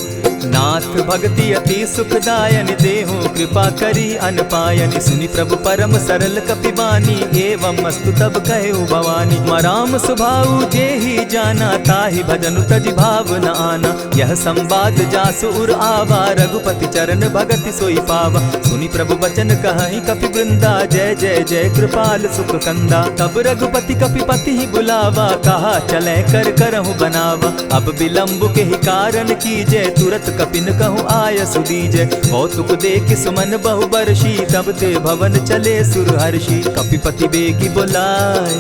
नाथ भक्ति अति सुखदायन, देहु कृपा करी अनपायन। सुनि प्रभु परम सरल कपिबानी, एवं अस्तु तब कहु भवानी। मराम सुभाऊ जेहि जाना, ताहि भजनु तजि भाव न आना। यह संवाद जासु उर आवा, रघुपति चरण भगति सोई पावा। सुनि प्रभु बचन कहहि कपि वृंदा, जय जय जय कृपाल सुख कंदा। तब रघुपति कपिपति ही बुलावा, कहा चले कर करहु बनावा। अब विलंब के ही कारण कीजय, तुरत कपिन कहूँ आय सुदीजय। कौतुक देख सुमन बहु बरसी, तब ते भवन चले सुर हर्षि। कपिपति बेगी बुलाए,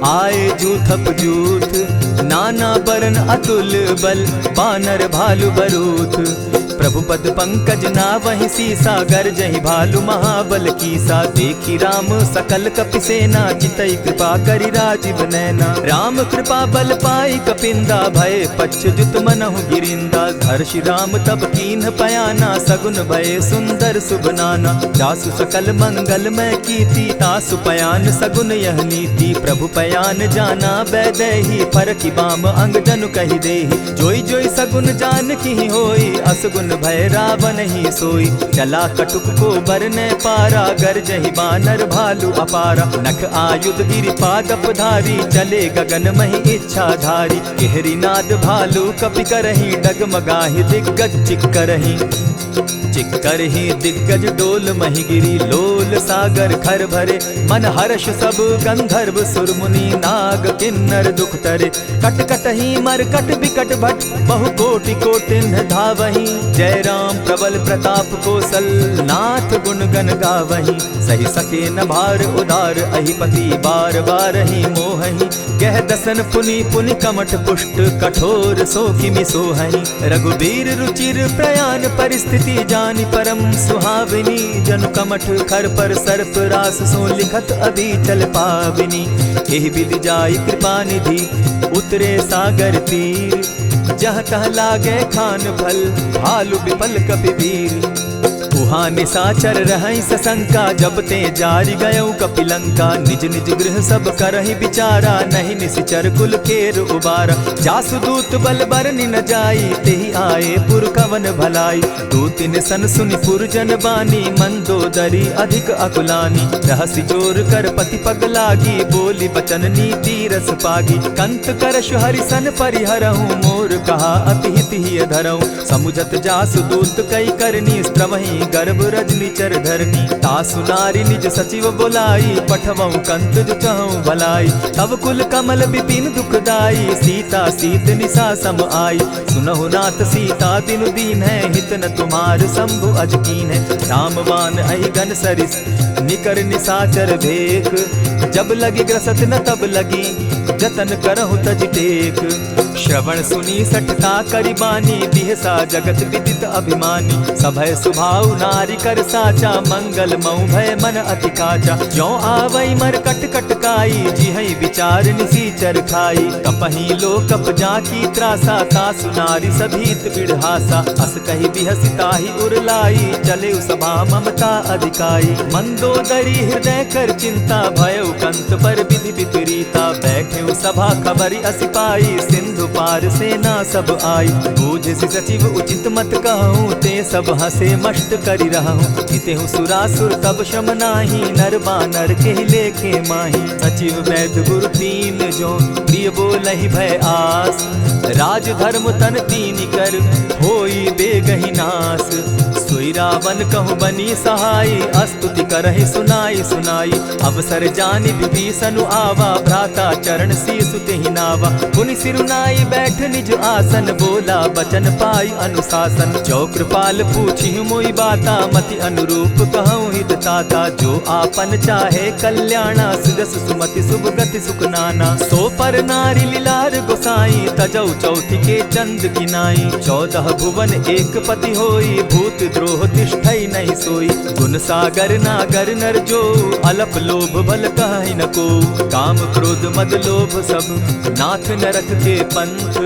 आए जूथप जूथ। नाना बरन अतुल बल, बानर भालु बरूथ। प्रभु पद पंकज ना वही सीसा, गर्जहि भालु महाबल कीसा। देखी राम सकल कपि सेना, चितई कृपा करि राजीव नैना। राम कृपा बल पाई कपिंदा, भय पच्युत मनहु गिरिंदा। हर्षि राम तब कीन्ह पयाना, सगुन भय सुंदर शुभ नाना। जासु सकल मंगल मैं कीति, तासु पयान सगुन यह नीति। प्रभु पयान जाना बैदेही, फरकि बाम अंग जनु कहि देहि। जोई जोई सगुन जान की होई, असगुन भय रावण ही सोई। चला कटुक को बरने पारा, गरजहि बानर भालु अपारा। नख आयुध गिरि पादप धारी, चले गगन महि इच्छा धारी। केहरी नाद भालु कपि करहि, डगमगाहि दिग्गज चिक्करहि। चिक्करहि दिग्गज डोल महि गिरी, लोल सागर खर भरे। मन हर्ष सब गंधर्व सुर मुनि, नाग किन्नर दुख तरे। कट कटहि मरकट बिकट भट, बहु कोटि कोटिन्ह धावहि। जय राम प्रबल प्रताप कौशल, नाथ गुण गण गावहि। सही सके न भार उदार, अहिपति बार बार ही मोहहि। कह दसन पुनि पुनि कमठ पुष्ट, कठोर सो किमि सोहहि। रघुबीर रुचिर प्रयाण परिस्थिति, जानि परम सुहाविनी। जनु कमठ खर पर सर्प रास, सो लिखत अभी चल पाविनी। एहि विधि जाई कृपा निधि, उतरे सागर तीर। जह तह लागे खान फल, भालु विपल कपि वीर। उह वहाँ निशाचर रहई सशंका, जब ते जारी गयऊ कपिलंका। निज निज गृह सब करहि विचारा, नहीं निशिचर कुल केर उबारा। जासुदूत बल बरनि न जाई, तेहि आए पुर कवन भलाई। दूतिन सन सुनि पुरजन बानी, मंदोदरी अधिक अकुलानी। रहसि जोर कर पति पग लागी, बोली बचन नीति रस पागी। कंत करशु हरिसन परिहरहूँ, मोर कहा अति हित ही धरऊँ। समुझत जासुदूत कई करनी, स्त्रमहि गर्भ रजनी चर धरनी। तासु नारी निज सचिव बोलाई, पठवऊँ कंत जो चहूँ भलाई। तब कुल कमल विपिन दुखदाई, सीता सीत निशा सम आई। सुनहु नाथ सीता दिनु दीन है, हित न तुम्हार शंभु अजकीन है। रामवान अहि गन सरिस निकर निशाचर भेक, जब लगी ग्रसत न तब लगी जतन करहु तज टेक। श्रवण सुनी सठता करिबानी, बिहसा जगत विदित अभिमानी। सभय सुभाव नारी कर साचा, मंगल मऊ भय मन अति काचा। जो आवई मर कट कट काई, जिहई विचार निसीचर खाई। कपही लो कप जाकी त्रासा, तासु नारी सभीत बिढ़ासा। अस कही बिहसिताही उरलाई, चले सभा ममता अधिकाई। मंदोदरी हृदय कर चिंता, भयउ कंत पर विधि विपरीता। बैठे सभा खबरी असिपाई, सिंधु पार सेना सब आई। बूझसि सचिव उचित मत कहूँ, ते सब हसे मष्ट करि रहूँ। हितेहु सुरासुर तब श्रम नाही, नर बानर के लेखे माही। सचिव वैद्य गुरु तीन जो प्रिय बोलहि भय आस। राज धर्म तन तीन कर होई बेगहि नास। सोई रावण कहूँ बनी सहाय, अस्तुति करहि सुनाई सुनाई। अवसर जानि विभीषण आवा, भ्राता चरण शीसु तेहि नावा। पुनि सिरुनाई बैठ निज आसन, बोला बचन पाई अनुशासन। जो कृपाल पूछी मोई बाता, मति अनुरूप कहूँ हित ताता। जो आपन चाहे कल्याणा, सुजस सुमति शुभ गति सुख नाना। सो पर नारी लीलार गोसाई, तजौ चौथी के चंद किनाई। 14 भुवन एक पति होई, भूत द्रोह तिष्ठई नहीं सोई। गुण सागर नागर नर जो, अलप लोभ बल कहि न को। काम क्रोध मद लोभ सब, नाथ नरक के पंथ।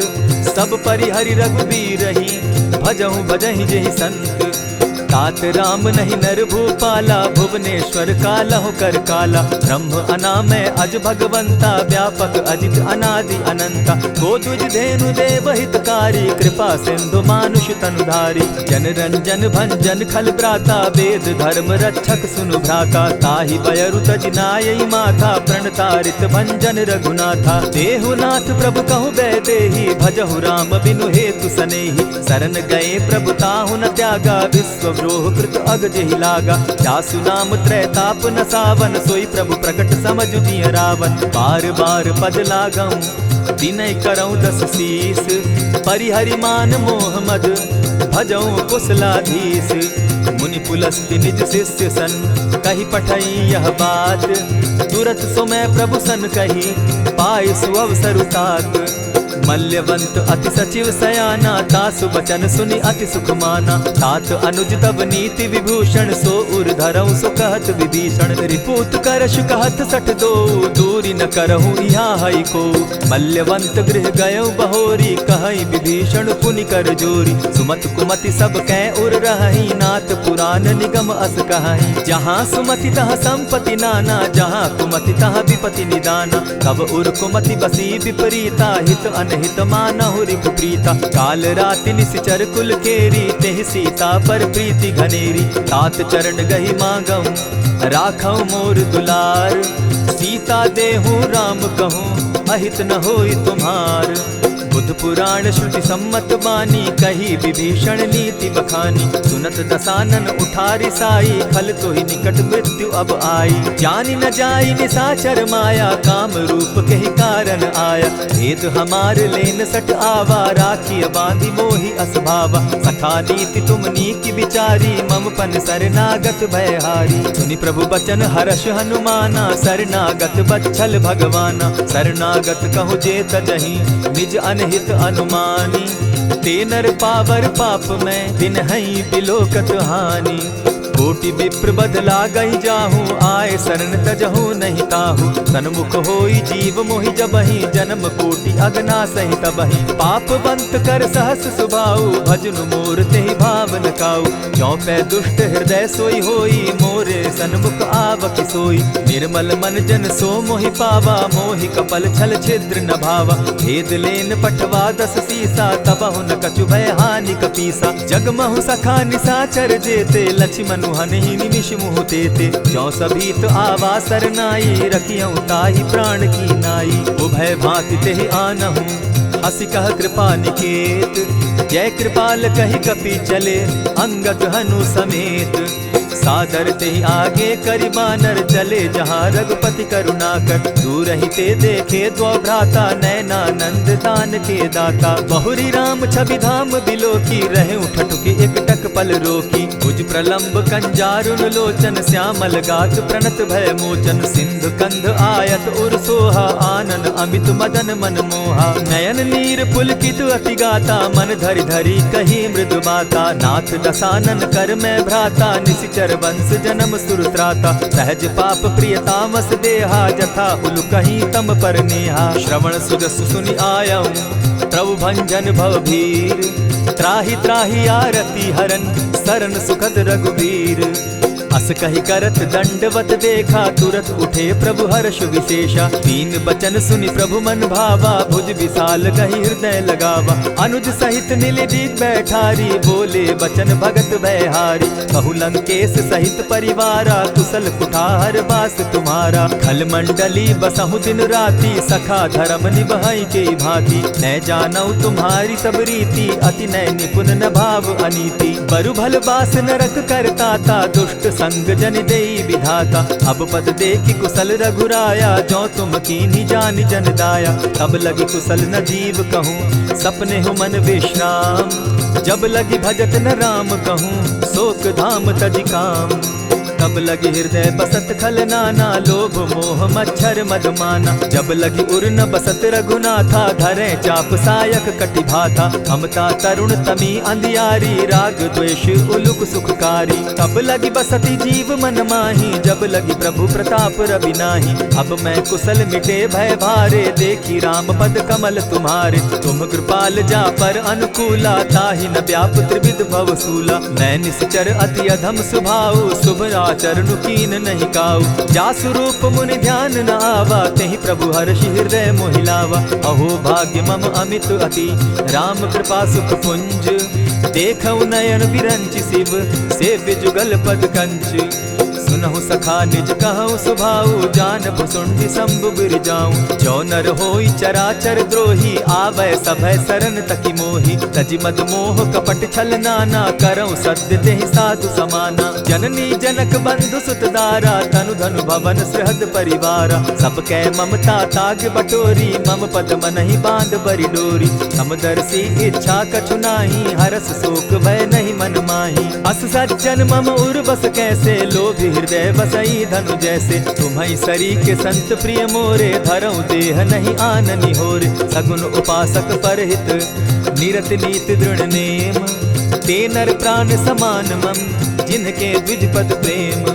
सब परिहरि रघुबीरहि, भजहु भजहि जेहि संत। तात राम नहीं नर भूपाला, भुवनेश्वर कालहु कर काला। ब्रह्म अनामय अज भगवंता, व्यापक अजित अनादि अनंता। गोद्विज धेनु देव हितकारी, कृपा सिंधु मानुष तनुधारी। जन रंजन भंजन खल भ्राता, वेद धर्म रक्षक सुनु भ्राता। ताहि बयरु तज नायई माथा, प्रणतारित भंजन रघुनाथा। देहुनाथ प्रभु कहु बैदेही, भजहु राम बिनु हेतु सनेही। शरण गए प्रभु ताहु न त्यागा, विश्व द्रोह कृत अग जेहि लागा। जासु नाम त्रैताप न सावन, सोई प्रभु प्रकट समझ जिय रावण। बार बार पद लागऊं, विनय करऊं 10 शीस। परिहरि मान मोह मद, भजऊं कुशलाधीश। मुनि पुलस्ति निज शिष्य सन, कही पठई यह बात। तुरत सो मैं प्रभु सन कही, पाय सुअवसर तात। मल्यवंत अति सचिव सयाना, तासु बचन सुनि अति सुख माना। तात अनुज तब नीति विभूषण, सो उर धरऊं सो कहत विभीषण। रिपुत करश कहत सठ दो, दूरी न करहूँ यहाँ हई को। मल्यवंत गृह गयऊ बहोरी, कहई विभीषण पुनि कर जोरी। सुमत कुमति सब कै उर रहई, नाथ पुराण निगम अस कहई। जहाँ सुमति तहाँ संपत्ति नाना, जहाँ कुमति तहाँ विपति निदाना। तब उर कुमति बसी विपरीता, हित अनहित मानहु रिपु प्रीता। काल राति निशिचर कुल केरी, तेहि सीता पर प्रीति घनेरी। तात चरण गहि मांगऊं, राखऊं मोर दुलार। सीता देहूँ राम कहूँ, अहित न होई तुम्हार। बुध पुराण श्रुति सम्मत बानी, कही विभीषण नीति बखानी। सुनत दसानन उठारी साई, खल तो ही निकट मृत्यु अब आई। जानी न जाई निशाचर माया, काम रूप के ही कारण आया। भेद हमार लेन सट आवा, राखी बांधी मोहि असभावा। सखा नीति तुम नीति विचारी, मम पन शरणागत भयहारी। सुनि प्रभु बचन हर्ष हनुमाना, शरणागत बच्छल भगवाना। शरणागत कहु जे तजहि, निज अनहित अनुमानी। ते नर पावर पाप में, दिन हई बिलोकत हानि। कोटि विप्र बदला गई जाहूँ, आए शरण तजहू नहीं ताहू। सन्मुख होई जीव मोहि जबहि, जन्म कोटि अगना सही तबहि। पाप बंत कर सहस सुभाऊ, भजनु मोर तेहि भाव पावन काऊ। चौपै दुष्ट हृदय सोई होई, मोरे सन्मुख आवक सोई। निर्मल मन जन सो मोहि पावा, मोहि कपल छल छिद्र न भावा। भेद लेन पठवा 10 सीसा, तबहु न कछु भय हानि कपीसा। जगमहु सखा निसाचर जेते, लक्ष्मण हनहि निमिष मुह तेते। जो सभीत आवा सरनाई, रखियौ ताहि प्राण की नाई। उभय भांति तेहि आनहु, हसी कह कृपा निकेत। जय कृपाल कहि कपि चले, अंगद हनु समेत। सादर ते आगे करि बानर चले, जहाँ रघुपति करुणाकर। दूर ही ते देखे द्वौ भ्राता, नैनानंद दान के दाता। बहुरी राम छवि धाम बिलोकी, रहे ठठुकी एक टक पल रोकी। भुज प्रलंब कंजारुन लोचन, श्यामल गात प्रणत भय मोचन। सिंधु कंध आयत उर सोहा, आनन अमित मदन मन मोहा। नयन नीर पुलकित अति गाता, मन धरि धरि कही मृदु बाता। नाथ दसानन कर मैं भ्राता, निशिचर वंश जन्म सुरत्राता। सहज पाप प्रियतामस देहा, जथा उलु कहीं तम पर नेहा। श्रवण सुजस सुनि आयऊ, प्रभु भंजन भव भीर। त्राहि त्राहि आरती हरन, सरन सुखद रघुबीर। अस कहि करत दंडवत देखा, तुरत उठे प्रभु हर्ष विशेषा। तीन बचन सुनि प्रभु मन भावा, भुज विशाल कहि हृदय लगावा। अनुज सहित नीलदीप बैठारी, बोले बचन भगत भयहारी। कहु लंकेश सहित परिवारा, कुशल कुठार बास तुम्हारा। खल मंडली बसहु दिन राति, सखा धर्म निभाई के भांति। न जानौ तुम्हारी सब रीति, अति नय निपुण न भाव अनीति। बरु भल बास नरक करताता, दुष्ट संग जन देई विधाता। अब पद देखि कुशल रघुराया, जो तुम कीन्ही जानि जन दाया। तब लगी कुशल न जीव कहूँ, सपने हो मन विश्राम। जब लगी भजत न राम कहूँ, शोक धाम तजि काम। तब लगी हृदय बसत खल नाना, लोभ मोह मच्छर मदमाना। जब लगी उर न बसत रघुनाथा, धरे चाप सायक कटि भाथा। ममता तरुण तमी अंधियारी, राग द्वेष उलुक सुखकारी। तब लगी बसती जीव मन माही, जब लगी प्रभु प्रताप रवि नाही। अब मैं कुशल मिटे भय भारे, देखी राम पद कमल तुम्हारे। तुम कृपाल जा पर अनुकूला, ताहि न व्याप त्रिविध भव सूला। मैं निश्चर अति अधम स्वभाव, शुभ चरण कीन नहीं काऊ। जासु रूप मुनि ध्यान न आवा, तेहि प्रभु हर्षि हृदय मोहिलावा। अहो भाग्य मम अमित अति, राम कृपा सुख पुंज। देखौ नयन विरंचि शिव, सेव्य जुगल पद कंच। सुनहु सखा निज कहु सुभाऊ, जानबु सुंडि शंभु बिरजाऊं। जो नर होई चराचर द्रोही, आवे सभय शरण तकी मोहि। तजि मद मोह कपट छल नाना, करऊं सत्य तेहि साधु समाना। जननी जनक बंधु सुत दारा, तनु धनु भवन सृहद परिवारा। सब कै ममता ताग बटोरी, मम पद मनहि बांध बरि डोरी। समदर्शी इच्छा कछु नाही, हरस शोक भय नहीं मन माही। अस सज्जन मम उर बस कैसे, लोभी हृदय बसई धनु जैसे। तुम्हि सरी के संत प्रिय मोरे, धरऊं देह नहीं आननि होरे। सगुन उपासक परहित, निरत नीति दृढ़ नेम। ते नर प्राण समान मम, जिनके द्विज पद प्रेम।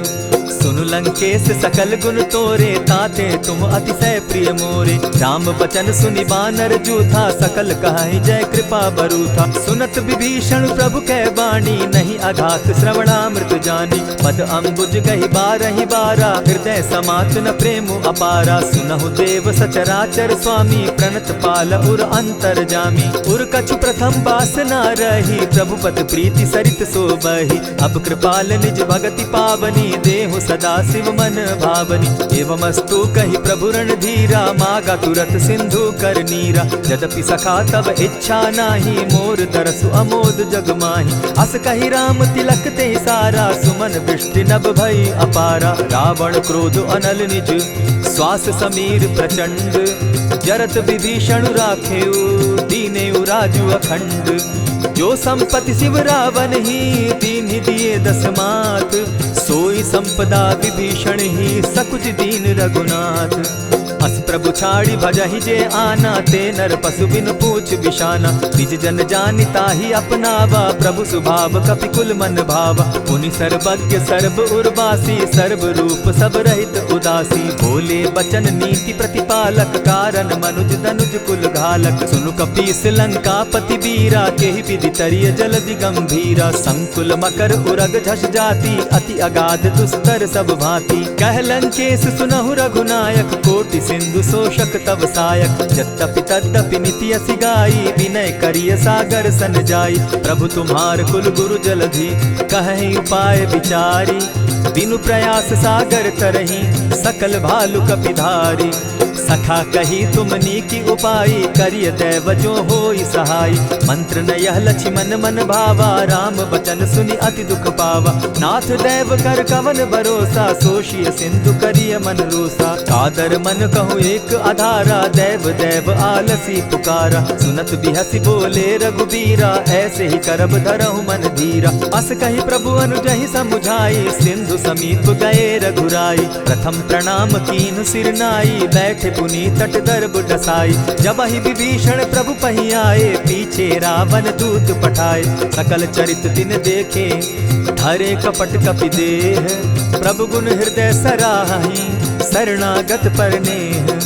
सुनु लंकेश सकल गुण तोरे, ताते तुम अतिशय प्रिय मोरे। राम बचन सुनि बानर जूथा, सकल कहाहि जय कृपा बरूथा। सुनत विभीषण प्रभु कै बाणी, नहीं अघात श्रवणामृत जानी। पद अम्बुज गहि बारहि बारा, हृदय समात न प्रेम अपारा। सुनहु देव सचराचर स्वामी, प्रणत पाल उर अंतर जामी। उर कछु प्रथम बास न रही, प्रभु पद प्रीति सरित सोबहि। अब कृपाल निज भगति पावनी, देहु सदा शिव मन भावनी। एवमस्तु कहि प्रभु रणधीरा, मागा तुरत सिंधु कर नीरा। यद्यपि सखा तब इच्छा नाही, मोर तरसु अमोद जग माही। अस कहि राम तिलक ते सारा, सुमन दृष्टि नभ भई अपारा। रावण क्रोध अनल निज, श्वास समीर प्रचंड। जरत विभीषण राखेउ, दीनेउ राजु अखंड। जो संपत्ति शिव रावण ही, दीन्हि दिए 10 मात। सोई संपदा विभीषण ही, सकुच दीन रघुनाथ। अस प्रभु छाड़ी भजहि जे आना, ते नर पशु बिन पूछ बिशाना। निज जन जानि ताहि अपनावा, प्रभु स्वभाव कपि कुल मन भावा। पुनि सर्वज्ञ सर्व उर्वासी, सर्व रूप सब रहित उदासी। बोले बचन नीति प्रतिपालक, कारण मनुज दनुज कुल घालक। सुनु कपीस लंकापति बीरा, केहि विधि तरिय जलधि गंभीरा। संकुल मकर उरग झष जाति, अति अगाध दुस्तर सब भांति। कह लंकेश सुनहु रघुनायक, कोटि सिंधु शोषक तव सायक। यद्यपि तद्यपि निति असि गाई, विनय करिय सागर सन जाई। प्रभु तुम्हार कुल गुरु जलधि, कहि उपाय विचारी। बिनु प्रयास सागर तरही, सकल भालु कपिधारी। सखा कही तुमनी की उपाई, करिय दैव जो होई सहाय। मंत्र न यह लक्ष्मण मन भावा, राम बचन सुनि अति दुख पावा। नाथ दैव कर कवन भरोसा, सोषिय सिंधु करिय मन रोसा। कादर मन कहूँ एक आधारा, दैव दैव आलसी पुकारा। सुनत बिहसी बोले रघुबीरा, ऐसे ही करब धरहु मन धीरा। अस कही प्रभु अनुजहि समुझाई, सिंधु समीप गए रघुराई। प्रथम प्रणाम कीन सिर नाई, बैठे पुनि तट दर्भ डसाई। जब ही विभीषण प्रभु पही आए, पीछे रावण दूत पठाए। सकल चरित दिन देखे, धरे कपट कपि देह। प्रभु गुण हृदय सराहि, शरणागत पर नेह।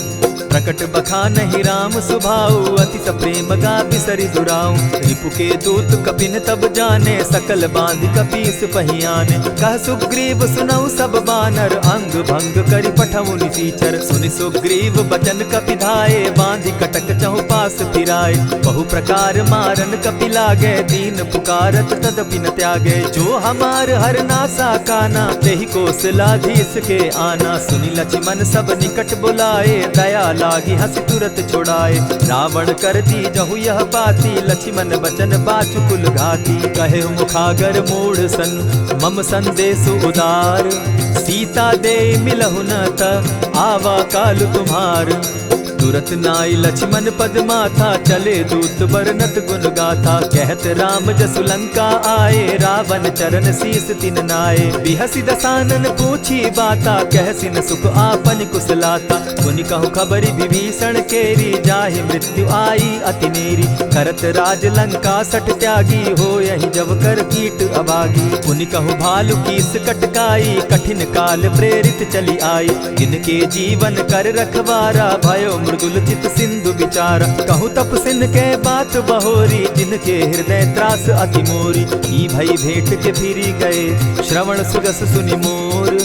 प्रकट बखानहि राम सुभाऊ, अति प्रेम गा बिसरि दुराऊ। रिपु के दूत कपिन तब जाने, सकल बांधि कपीस पहियाने। कह सुग्रीव सुनऊ सब बानर, अंग भंग करि पठऊ निसीचर। सुनि सुग्रीव बचन कपि धाये, बांधि कटक चहु पास फिराए। बहु प्रकार मारन कपि लागे, दीन पुकारत तदपि न त्यागे। जो हमार हर नासा काना, तेहि कौशलाधीश के आना। सुनि लक्ष्मण सब निकट बुलाए, दया लागी हंस तुरत छुड़ाए। रावण कर दी जहु यह बाती, लक्ष्मण बचन बाचु कुल घाती। कहे मुखागर मूढ़ सन, मम संदेश उदार। सीता दे मिलहु न त, आवा काल तुम्हार। तुरत नाई लक्ष्मण पद माथा, चले दूत बरनत गुण गाथा। कहत राम जसु लंका आए, रावण चरण शीस तिन नाए। बिहसी दसानन पूछी बाता, कहसिन सुख आपन कुशलाता। सुनि कहु खबरि विभीषण केरी, जाहि मृत्यु आई अति नेरी। करत राज लंका सठ त्यागी, हो यही जब कर कीट अभागी। पुनि कहु भालु कीस कटकाई, कठिन काल प्रेरित चली आई। जिनके जीवन कर रखवारा, भयो मृदुल चित सिंधु विचारा। कहु तप सिन के बात बहोरी, जिनके हृदय त्रास अति मोरी। ई भई भेंट के फिरी गए, श्रवण सुगस सुनि मोर।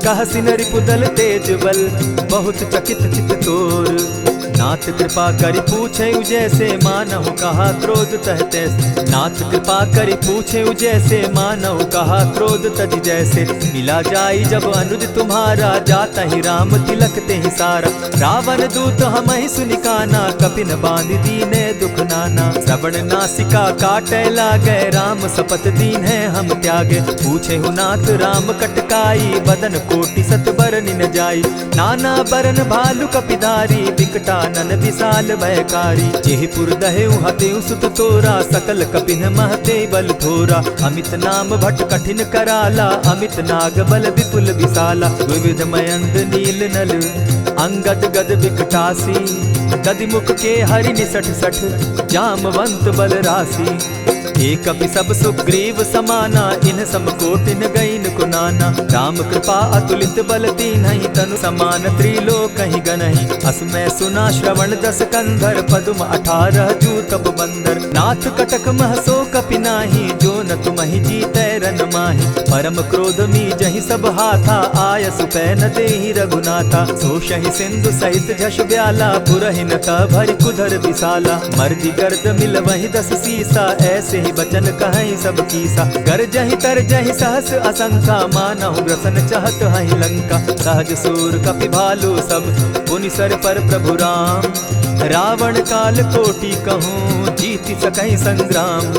कह सिन रिपुदल तेज बल, बहुत चकित चित तोर। नाथ कृपा करि पूछे जैसे, मानहु कहा क्रोध तह तैसे। नाथ कृपा करि पूछे जैसे, मानहु कहा क्रोध तज जैसे। मिला जाई जब अनुज तुम्हारा, जाता ही राम तिलक ते ही सारा। रावण दूत हमहि सुनि काना, कपिन बांधि दीने दुख नाना। श्रवण नासिका काटे लागे, राम सपत दीन है हम त्यागे। पूछे नाथ राम कटकाई, बदन कोटि सत बरनि न जाई। नाना बरन भालु कपिधारी, विकटा नन विशाल भयकारी। जेहि पुर दहेउ हतेउ सुत तोरा, सकल कपिन महते बल थोरा। अमित नाम भट कठिन कराला, अमित नाग बल विपुल विशाला। विविध मयंद नील नल, अंगद गद विकटासी। गदि मुख के हरि निसठ सठ, जामवंत बल राशि। एक कपि सब सुग्रीव समाना, इन सम कोटिन गईन कुनाना। राम कृपा अतुलित बल दीन्हि, तनु समान त्रिलोकहि गनहि। असमय सुना श्रवण दस कंधर, पदुम 18 जूतब बंदर। नाथ कटक मह सो कपि नाही, जो न तुमहि जीतै रन माहि। परम क्रोध मी जहि सब हाथा, आय सुपै न देहि रघुनाथा। सोषहि सिंधु सहित झष ब्याला, पुरहिन त भरि कुधर विशाला। मर्दि गर्द मिल वहि 10 सीसा, ऐसे ही बचन कहीं सब कीसा। गरजहि तरजहि सहस असंखा, मानहु ग्रसन चहत हहि लंका। सहज सूर कपि भालु सब, पुनि सर पर प्रभु राम। रावण काल कोटि कहूँ, जीति सकहि संग्राम।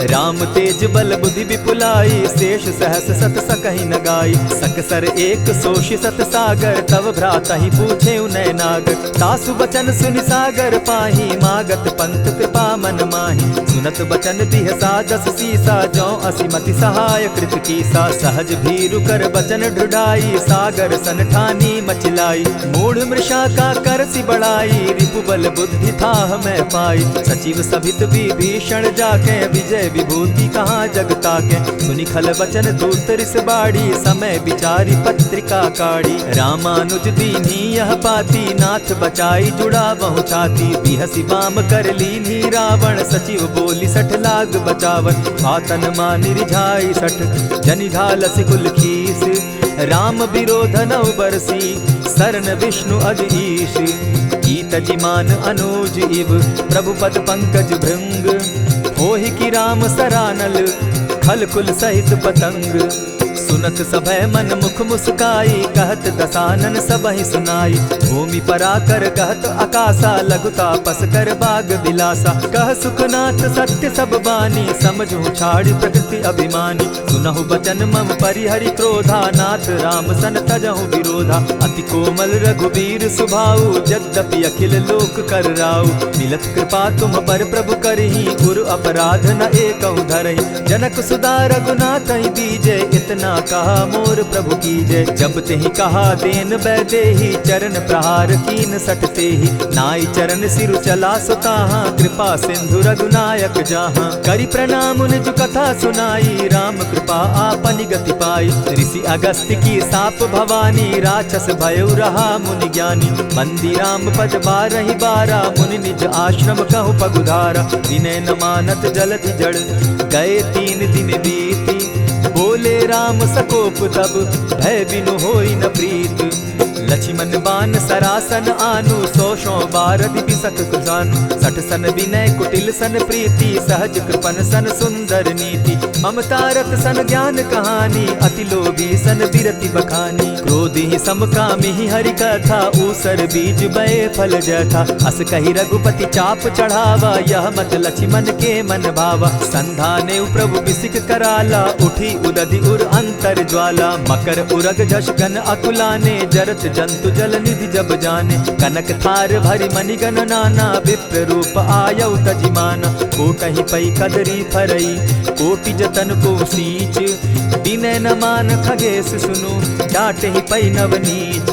राम तेज बल बुद्धि विपुलाई, शेष सहस सत सकहि न गाई। सकसर एक सोषि सत सागर, तव भ्राता ही पूछे उनय नागर। तासु बचन सुनि सागर पाही, मागत पंथ कृपा मन माही। सुनत बचन बिहसा दस सीसा, जौ असिमति सहाय कृत कीसा। सहज भीरु कर बचन ढुढ़ाई, सागर सन ठानी मचिलाई। मूढ़ मृषा का करसि बढ़ाई, रिपु बल बुद्धि थाह मैं पाई। सचिव सभित विभीषण जाके, विजय विभूति कहाँ जग ताके। सुनि खल वचन दूत रिस बाड़ी, समय विचारी पत्रिका काढ़ी। रामानुज दीन्ही यह पाती, नाथ बचाई जुड़ा बहु छाती। बिहसी बाम कर लीन्ही रावण, सचिव बोली सठ लाग बचावन। आतन मानि रिझाई सठ, जनि ढालसि कुल खीस। राम विरोध नौ बरसी, शरण विष्णु अज ईश। कीत जिमान अनुज इव, प्रभु पद पंकज भृंग। होहि की राम सरानल, खल कुल सहित पतंग। सुनत सभय मन मुख मुस्काई, कहत दसानन सबहि सुनाई। भूमि पराकर कहत आकाशा, लघुता पस कर बाग बिलासा। कह सुखनाथ सत्य सब बानी, समझू छाड़ी प्रकृति अभिमानी। सुनहु बचन मम परिहरि क्रोधा, नाथ राम सन तजहु विरोधा। अति कोमल रघुबीर सुभाऊ, यद्यपि अखिल लोक कर राऊ। मिलत कृपा तुम पर प्रभु करही, गुरु अपराध न एकहु धरहि। जनक सुदा रघुनाथ ही दीजे, इतना कहा मोर प्रभु की जय। जब तेहि कहा देन बैदेही, चरण प्रहार कीन सटते ही। नाई चरण सिरु चला सुताहा, कृपा सिंधु रघुनायक जाहा। करि प्रणाम निज कथा सुनाई, राम कृपा आपनि गति पाई। ऋषि अगस्त्य की साप भवानी, राक्षस भयउ रहा मुनि ज्ञानी। बंदी राम पद बारहि बारा, मुनि निज आश्रम कहु पगुधारा। विनय न मानत जलधि जड़, गए 3 दिन बीती। बोले राम सकोप तब, भय बिनु होई न प्रीत। लक्ष्मण बान सरासन आनु, 100 बारदि बिसक कुजानु। 60 सन विनय कुटिल सन प्रीति, सहज कृपन सन सुंदर नीति। ममता रत सन ज्ञान कहानी, अति लोभी सन बिरति बखानी। क्रोधि समकामी हरि कथा, ऊसर बीज बये फल जथा। अस कहि रघुपति चाप चढ़ावा, यह मत लक्ष्मण के मन भावा। संधाने प्रभु बिसिक कराला, उठी उदधि उर अंतर ज्वाला। मकर उरग झष गन अकुलाने, जरत जंतु जल निधि जब जाने। कनक थार भरि मणिगण नाना, विप्र रूप आयौ तजिमाना। कोटहि पै कदरी फरई, कोटि जतन को सींच। विनय न मान खगेश सुनु, डांटहि पै नव नीच।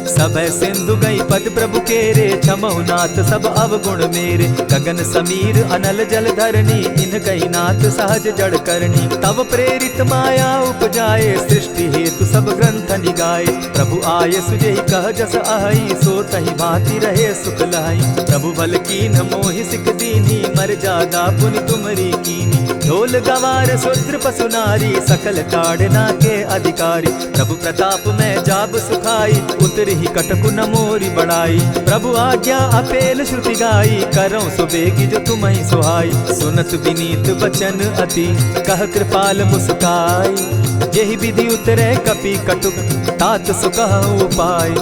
सभय सिंधु गई पद प्रभु केरे, क्षमहु नाथ सब अवगुण मेरे। गगन समीर अनल जल धरनी, इन कही नाथ सहज जड़ करनी। तब प्रेरित माया उपजाए, सृष्टि हेतु सब ग्रंथ निगाए। प्रभु आये सुजेहि कह जस अहई, सो तहि भांति रहे सुख लहई। प्रभु बल कीन्ह मोहि सिख दीन्ही, मर्यादा पुनि तुमरी कीन्ही। ढोल गवार शूद्र पशु नारी, सकल ताड़ना के अधिकारी। प्रभु प्रताप में जाब सुखाई, उतरहि कटकु न मोरी बड़ाई। प्रभु आज्ञा अपेल श्रुति गाई, करौं सुबेगी जो तुम्हि सुहाई। सुनत विनीत बचन अति, कह कृपाल मुस्काई। जेहि विधि उतरे कपि कटुक, तात सुकहु उपाय।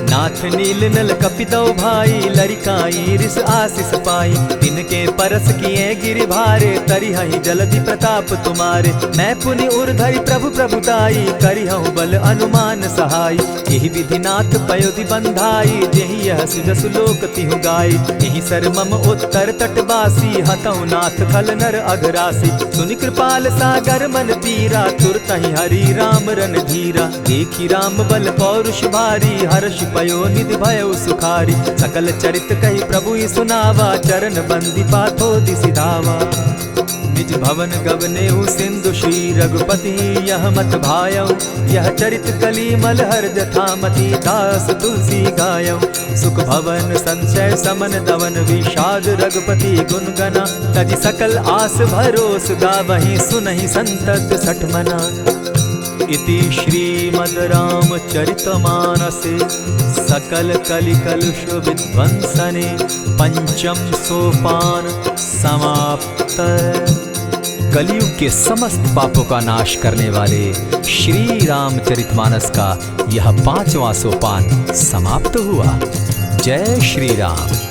नाथ नील नल कपि दौ भाई, लरिकाई रिस आशीष पाई। तिनके परस किए गिरि भारे, तरिहहि जलधि प्रताप तुम्हारे। मैं पुनि उर्धरि प्रभु प्रभुताई, करिहु बल अनुमान सहाय। एहि विधि नाथ पयोधि बंधाई, जेहि यह सुजसु लोक तिहु गाई। एहि सर मम उत्तर तटवासी, हतहु नाथ खल नर अघरासी। सुनि कृपाल सागर मन पीरा, तुरतहि हरि राम रन धीरा। देखि राम बल पौरुष भारी, हर्ष पयो निधि भयउ सुखारी। सकल चरित कहि प्रभु ही सुनावा, चरण बंदी पाथो दिसि धावा। निज भवन गवनेहु सिंधु श्री रघुपति, यह मत भायौ। यह चरित कली मलहर जथामति, दास तुलसी गायौ। सुख भवन संशय समन दवन, विषाद रघुपति गुण गना। तजि सकल आस भरोस, गावहि सुनहि संतत सठ मना। इति श्रीमद् रामचरितमानसे, सकल कलि कलुष विध्वंसने। पंचम सोपान समाप्त। कलयुग के समस्त पापों का नाश करने वाले श्री रामचरितमानस का यह 5वां सोपान समाप्त हुआ। जय श्री राम।